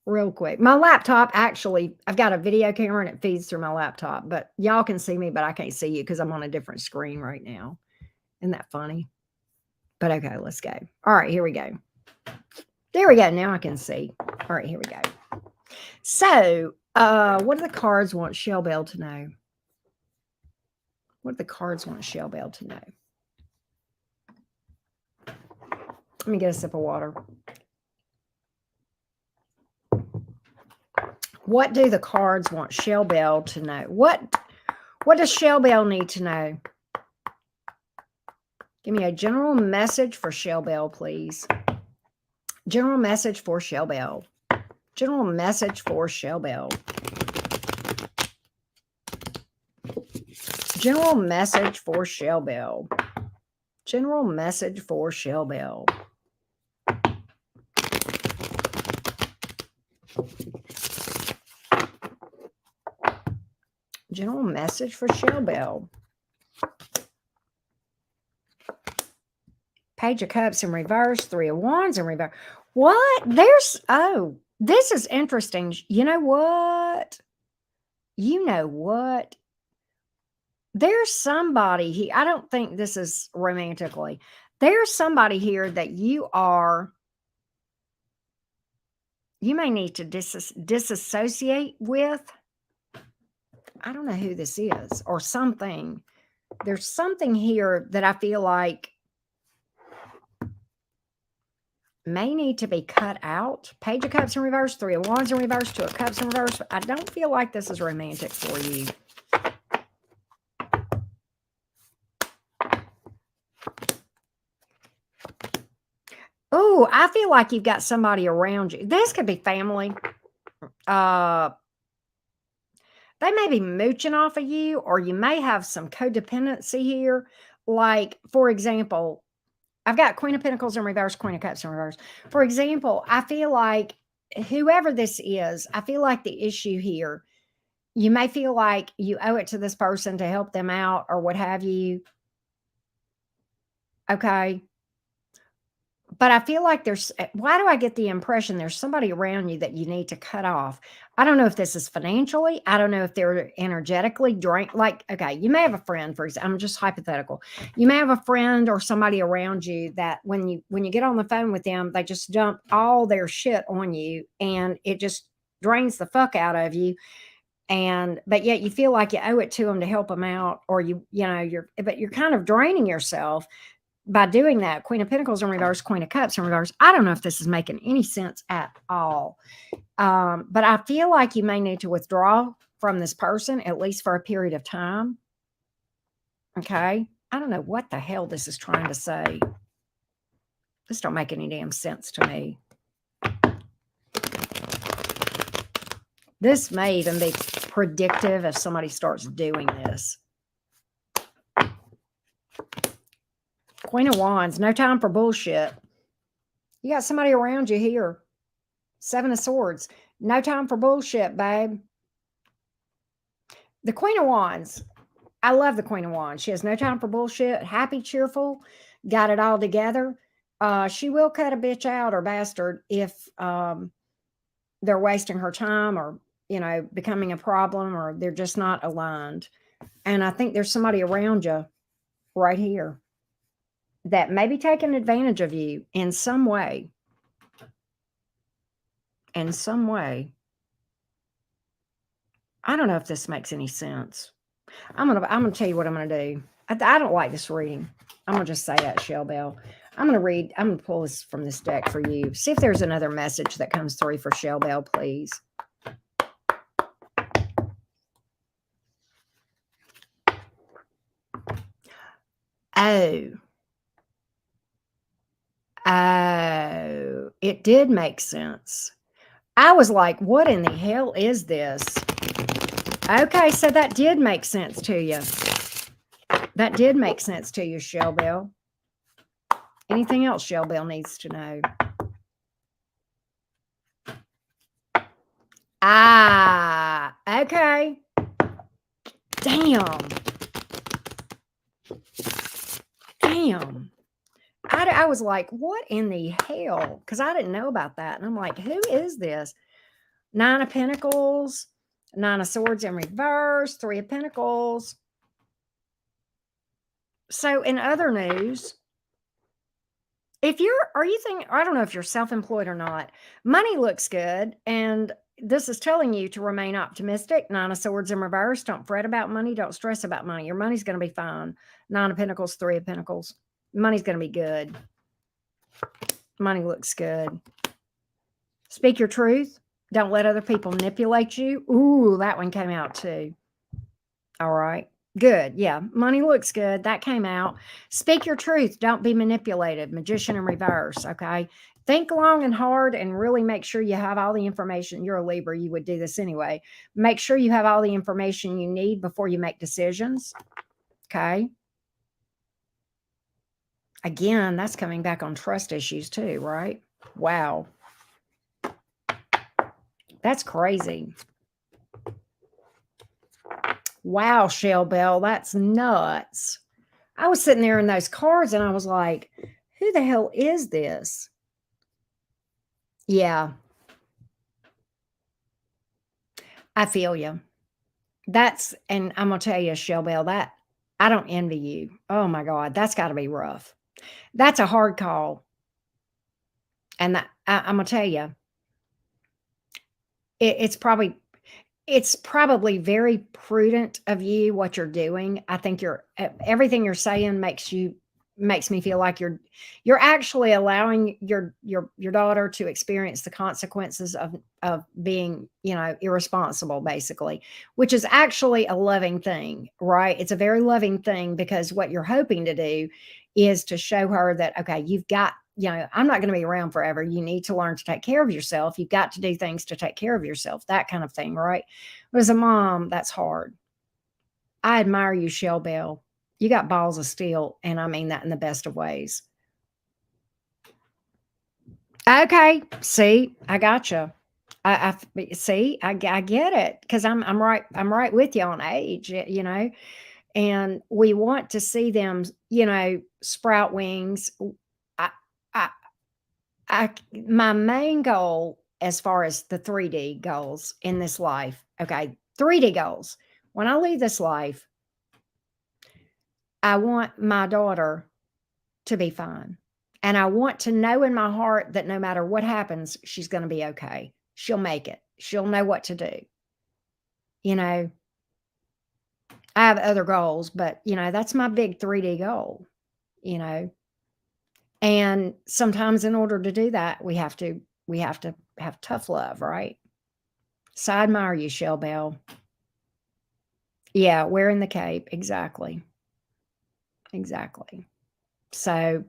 real quick. My laptop, actually, I've got a video camera and it feeds through my laptop, but y'all can see me, but I can't see you because I'm on a different screen right now. Isn't that funny? But okay, let's go. All right, here we go. There we go. Now I can see. All right, here we go. So, what do the cards want Shell Bell to know? What do the cards want Shell Bell to know? Let me get a sip of water. What do the cards want Shell Bell to know? What does Shell Bell need to know? Give me a general message for Shell Bell, please. General message for Shell Bell. General message for Shell Bell. General message for Shell Bell. General message for Shell Bell. General message for Shell Bell. Page of Cups in reverse, Three of Wands in reverse. What? This is interesting. You know what? There's somebody here. I don't think this is romantically. There's somebody here that you may need to disassociate with. I don't know who this is or something. There's something here that I feel like may need to be cut out. Page of Cups in reverse, Three of Wands in reverse, Two of Cups in reverse. I don't feel like this is romantic for you. Oh, I feel like you've got somebody around you. This could be family. They may be mooching off of you, or you may have some codependency here. Like, for example, I've got Queen of Pentacles in reverse, Queen of Cups in reverse. For example, I feel like whoever this is, I feel like the issue here, you may feel like you owe it to this person to help them out or what have you. Okay. But I feel like why do I get the impression there's somebody around you that you need to cut off? I don't know if this is financially. I don't know if they're energetically drained. Like, okay, you may have a friend, for example, I'm just hypothetical. You may have a friend or somebody around you that when you get on the phone with them, they just dump all their shit on you and it just drains the fuck out of you. But yet you feel like you owe it to them to help them out, or but you're kind of draining yourself by doing that. Queen of Pentacles in reverse, Queen of Cups in reverse. I don't know if this is making any sense at all. But I feel like you may need to withdraw from this person, at least for a period of time. Okay. I don't know what the hell this is trying to say. This don't make any damn sense to me. This may even be predictive if somebody starts doing this. Queen of Wands, no time for bullshit. You got somebody around you here. Seven of Swords, no time for bullshit, babe. The Queen of Wands, I love the Queen of Wands. She has no time for bullshit, happy, cheerful, got it all together. She will cut a bitch out or bastard if they're wasting her time or, becoming a problem or they're just not aligned. And I think there's somebody around you right here that may be taking advantage of you in some way. In some way. I don't know if this makes any sense. I'm gonna tell you what I'm gonna do. I don't like this reading. I'm gonna just say that, Shell Bell. I'm gonna pull this from this deck for you. See if there's another message that comes through for Shell Bell, please. Oh. Oh, it did make sense. I was like, what in the hell is this? Okay, so that did make sense to you. That did make sense to you, Shell Bell. Anything else Shell Bell needs to know? Ah, okay. Damn. Damn. I was like, what in the hell? Because I didn't know about that. And I'm like, who is this? 9 of Pentacles, 9 of Swords in reverse, 3 of Pentacles. So in other news, are you thinking, I don't know if you're self-employed or not, money looks good. And this is telling you to remain optimistic. 9 of Swords in reverse. Don't fret about money. Don't stress about money. Your money's going to be fine. 9 of Pentacles, 3 of Pentacles. Money's going to be good. Money looks good. Speak your truth. Don't let other people manipulate you. Ooh, that one came out too. All right. Good. Yeah. Money looks good. That came out. Speak your truth. Don't be manipulated. Magician in reverse. Okay. Think long and hard and really make sure you have all the information. You're a Libra. You would do this anyway. Make sure you have all the information you need before you make decisions. Okay. Again, that's coming back on trust issues too, right? Wow. That's crazy. Wow, Shell Bell, that's nuts. I was sitting there in those cards and I was like, who the hell is this? Yeah, I feel you. And I'm going to tell you, Shell Bell, that I don't envy you. Oh my God, that's got to be rough. That's a hard call. And I'm going to tell you, it's probably very prudent of you what you're doing. I think everything you're saying makes me feel like you're actually allowing your daughter to experience the consequences of being, irresponsible basically, which is actually a loving thing, right? It's a very loving thing because what you're hoping to do is to show her that, okay, you've got, I'm not going to be around forever. You need to learn to take care of yourself. You've got to do things to take care of yourself, that kind of thing, right? But as a mom, that's hard. I admire you, Shell Bell. You got balls of steel, and I mean that in the best of ways. Okay, see, I got you. I see, I get it because I'm right. I'm right with you on age, and we want to see them, sprout wings. I, I, my main goal as far as the 3D goals in this life, okay, 3D goals. When I leave this life, I want my daughter to be fine. And I want to know in my heart that no matter what happens, she's going to be okay. She'll make it. She'll know what to do. I have other goals, but that's my big 3D goal, you know. And sometimes in order to do that, we have to have tough love, right? So I admire you, Shell Bell. Yeah, wearing the cape. Exactly. Exactly. So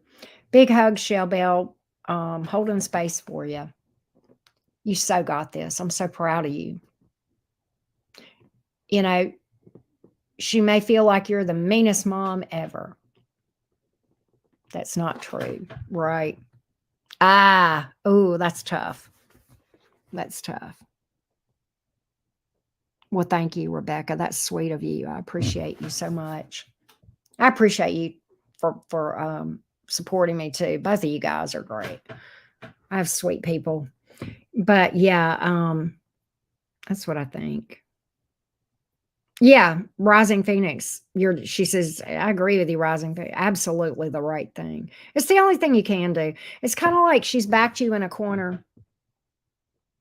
big hug, Shell Bell. Holding space for you. You so got this. I'm so proud of you. You know, she may feel like you're the meanest mom ever. That's not true, right? Oh, that's tough. That's tough. Well, thank you, Rebecca. That's sweet of you. I appreciate you so much. I appreciate you supporting me too. Both of you guys are great. I have sweet people. But yeah, that's what I think. Yeah, Rising Phoenix. She says, I agree with you, Rising Phoenix. Absolutely the right thing. It's the only thing you can do. It's kind of like she's backed you in a corner.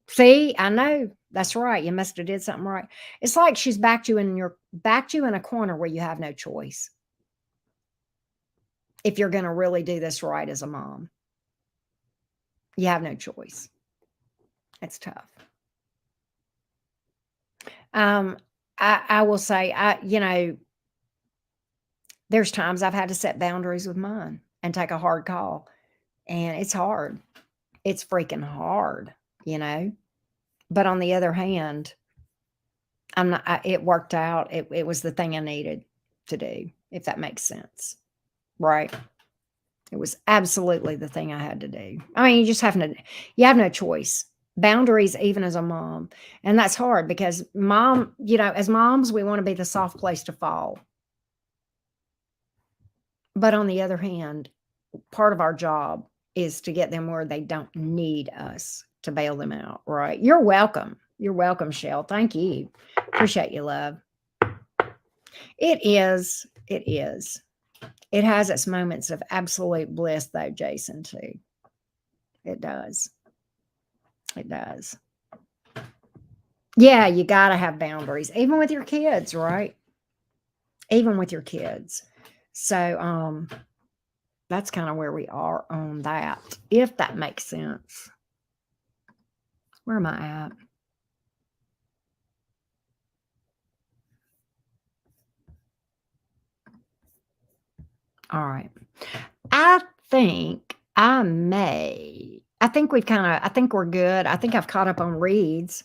See, I know. That's right. You must have did something right. It's like she's backed you in a corner where you have no choice. If you're going to really do this right as a mom, you have no choice. It's tough. Um, I will say, there's times I've had to set boundaries with mine and take a hard call, and it's hard. It's freaking hard, you know. But on the other hand, it worked out. It was the thing I needed to do, if that makes sense, right? It was absolutely the thing I had to do. I mean, you have no choice. Boundaries, even as a mom. And that's hard because as moms, we want to be the soft place to fall. But on the other hand, part of our job is to get them where they don't need us to bail them out, right? You're welcome. You're welcome, Shell. Thank you. Appreciate you, love. It is. It is. It has its moments of absolute bliss, though, Jason, too. It does. It does. Yeah, you got to have boundaries, even with your kids, right? Even with your kids. So, that's kind of where we are on that, if that makes sense. Where am I at? All right. I think I think we're good. I think I've caught up on reads.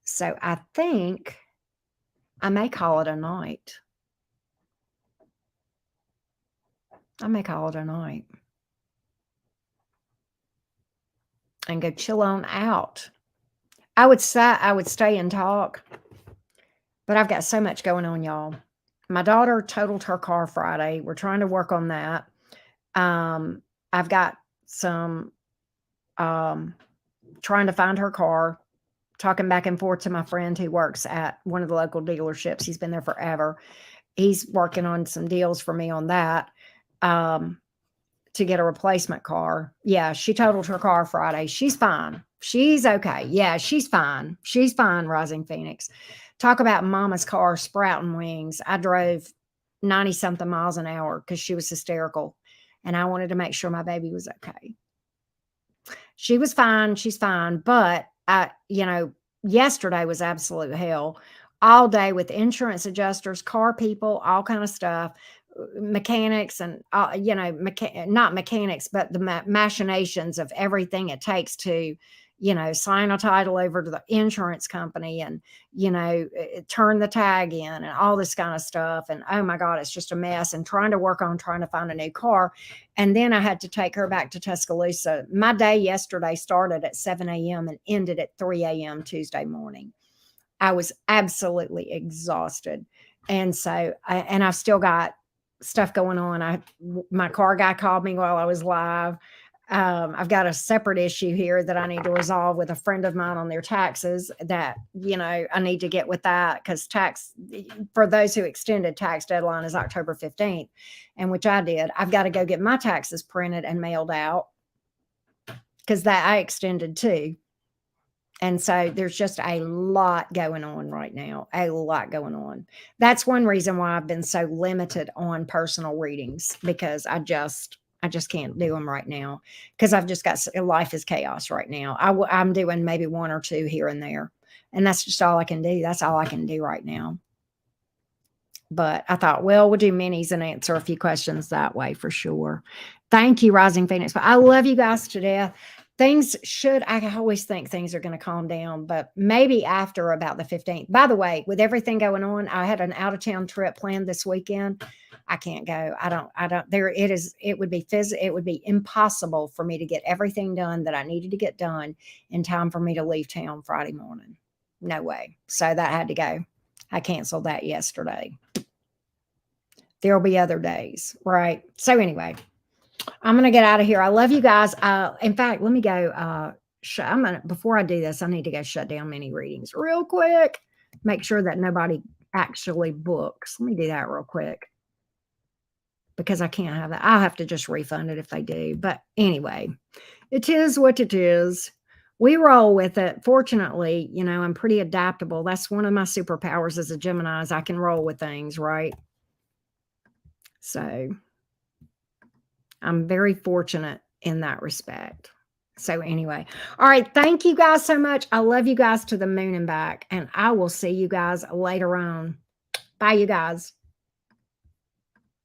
So I think I may call it a night. I may call it a night and go chill on out. I would stay and talk, but I've got so much going on, y'all. My daughter totaled her car Friday. We're trying to work on that. I've got some trying to find her car, talking back and forth to my friend who works at one of the local dealerships. He's been there forever. He's working on some deals for me on that. To get a replacement car. Yeah, she totaled her car Friday. She's fine. She's okay. Yeah, she's fine. She's fine, Rising Phoenix. Talk about mama's car sprouting wings. I drove 90 something miles an hour because she was hysterical. And I wanted to make sure my baby was okay. She was fine. She's fine. But yesterday was absolute hell. All day with insurance adjusters, car people, all kind of stuff, mechanics, and not mechanics, but the machinations of everything it takes to, sign a title over to the insurance company and turn the tag in and all this kind of stuff. And oh my God, it's just a mess. And trying to find a new car. And then I had to take her back to Tuscaloosa. My day yesterday started at 7 a.m. and ended at 3 a.m. Tuesday morning. I was absolutely exhausted. And so, I've still got stuff going on. My car guy called me while I was live. I've got a separate issue here that I need to resolve with a friend of mine on their taxes that, I need to get with that because for those who extended, tax deadline is October 15th, and which I did. I've got to go get my taxes printed and mailed out because that I extended too. And so there's just a lot going on right now, a lot going on. That's one reason why I've been so limited on personal readings because I just can't do them right now because I've just got life is chaos right now. I'm doing maybe one or two here and there, and that's just all I can do. That's all I can do right now. But I thought, well, we'll do minis and answer a few questions that way for sure. Thank you, Rising Phoenix. But I love you guys to death. I always think things are going to calm down, but maybe after about the 15th. By the way, with everything going on, I had an out of town trip planned this weekend. I can't go. It would be impossible for me to get everything done that I needed to get done in time for me to leave town Friday morning. No way. So that had to go. I canceled that yesterday. There'll be other days, right? So anyway, I'm gonna get out of here. I love you guys. In fact, let me go. Before I do this, I need to go shut down mini readings real quick. Make sure that nobody actually books. Let me do that real quick because I can't have that. I'll have to just refund it if they do. But anyway, it is what it is. We roll with it. Fortunately, I'm pretty adaptable. That's one of my superpowers as a Gemini is I can roll with things, right? So I'm very fortunate in that respect. So anyway, all right. Thank you guys so much. I love you guys to the moon and back, and I will see you guys later on. Bye, you guys.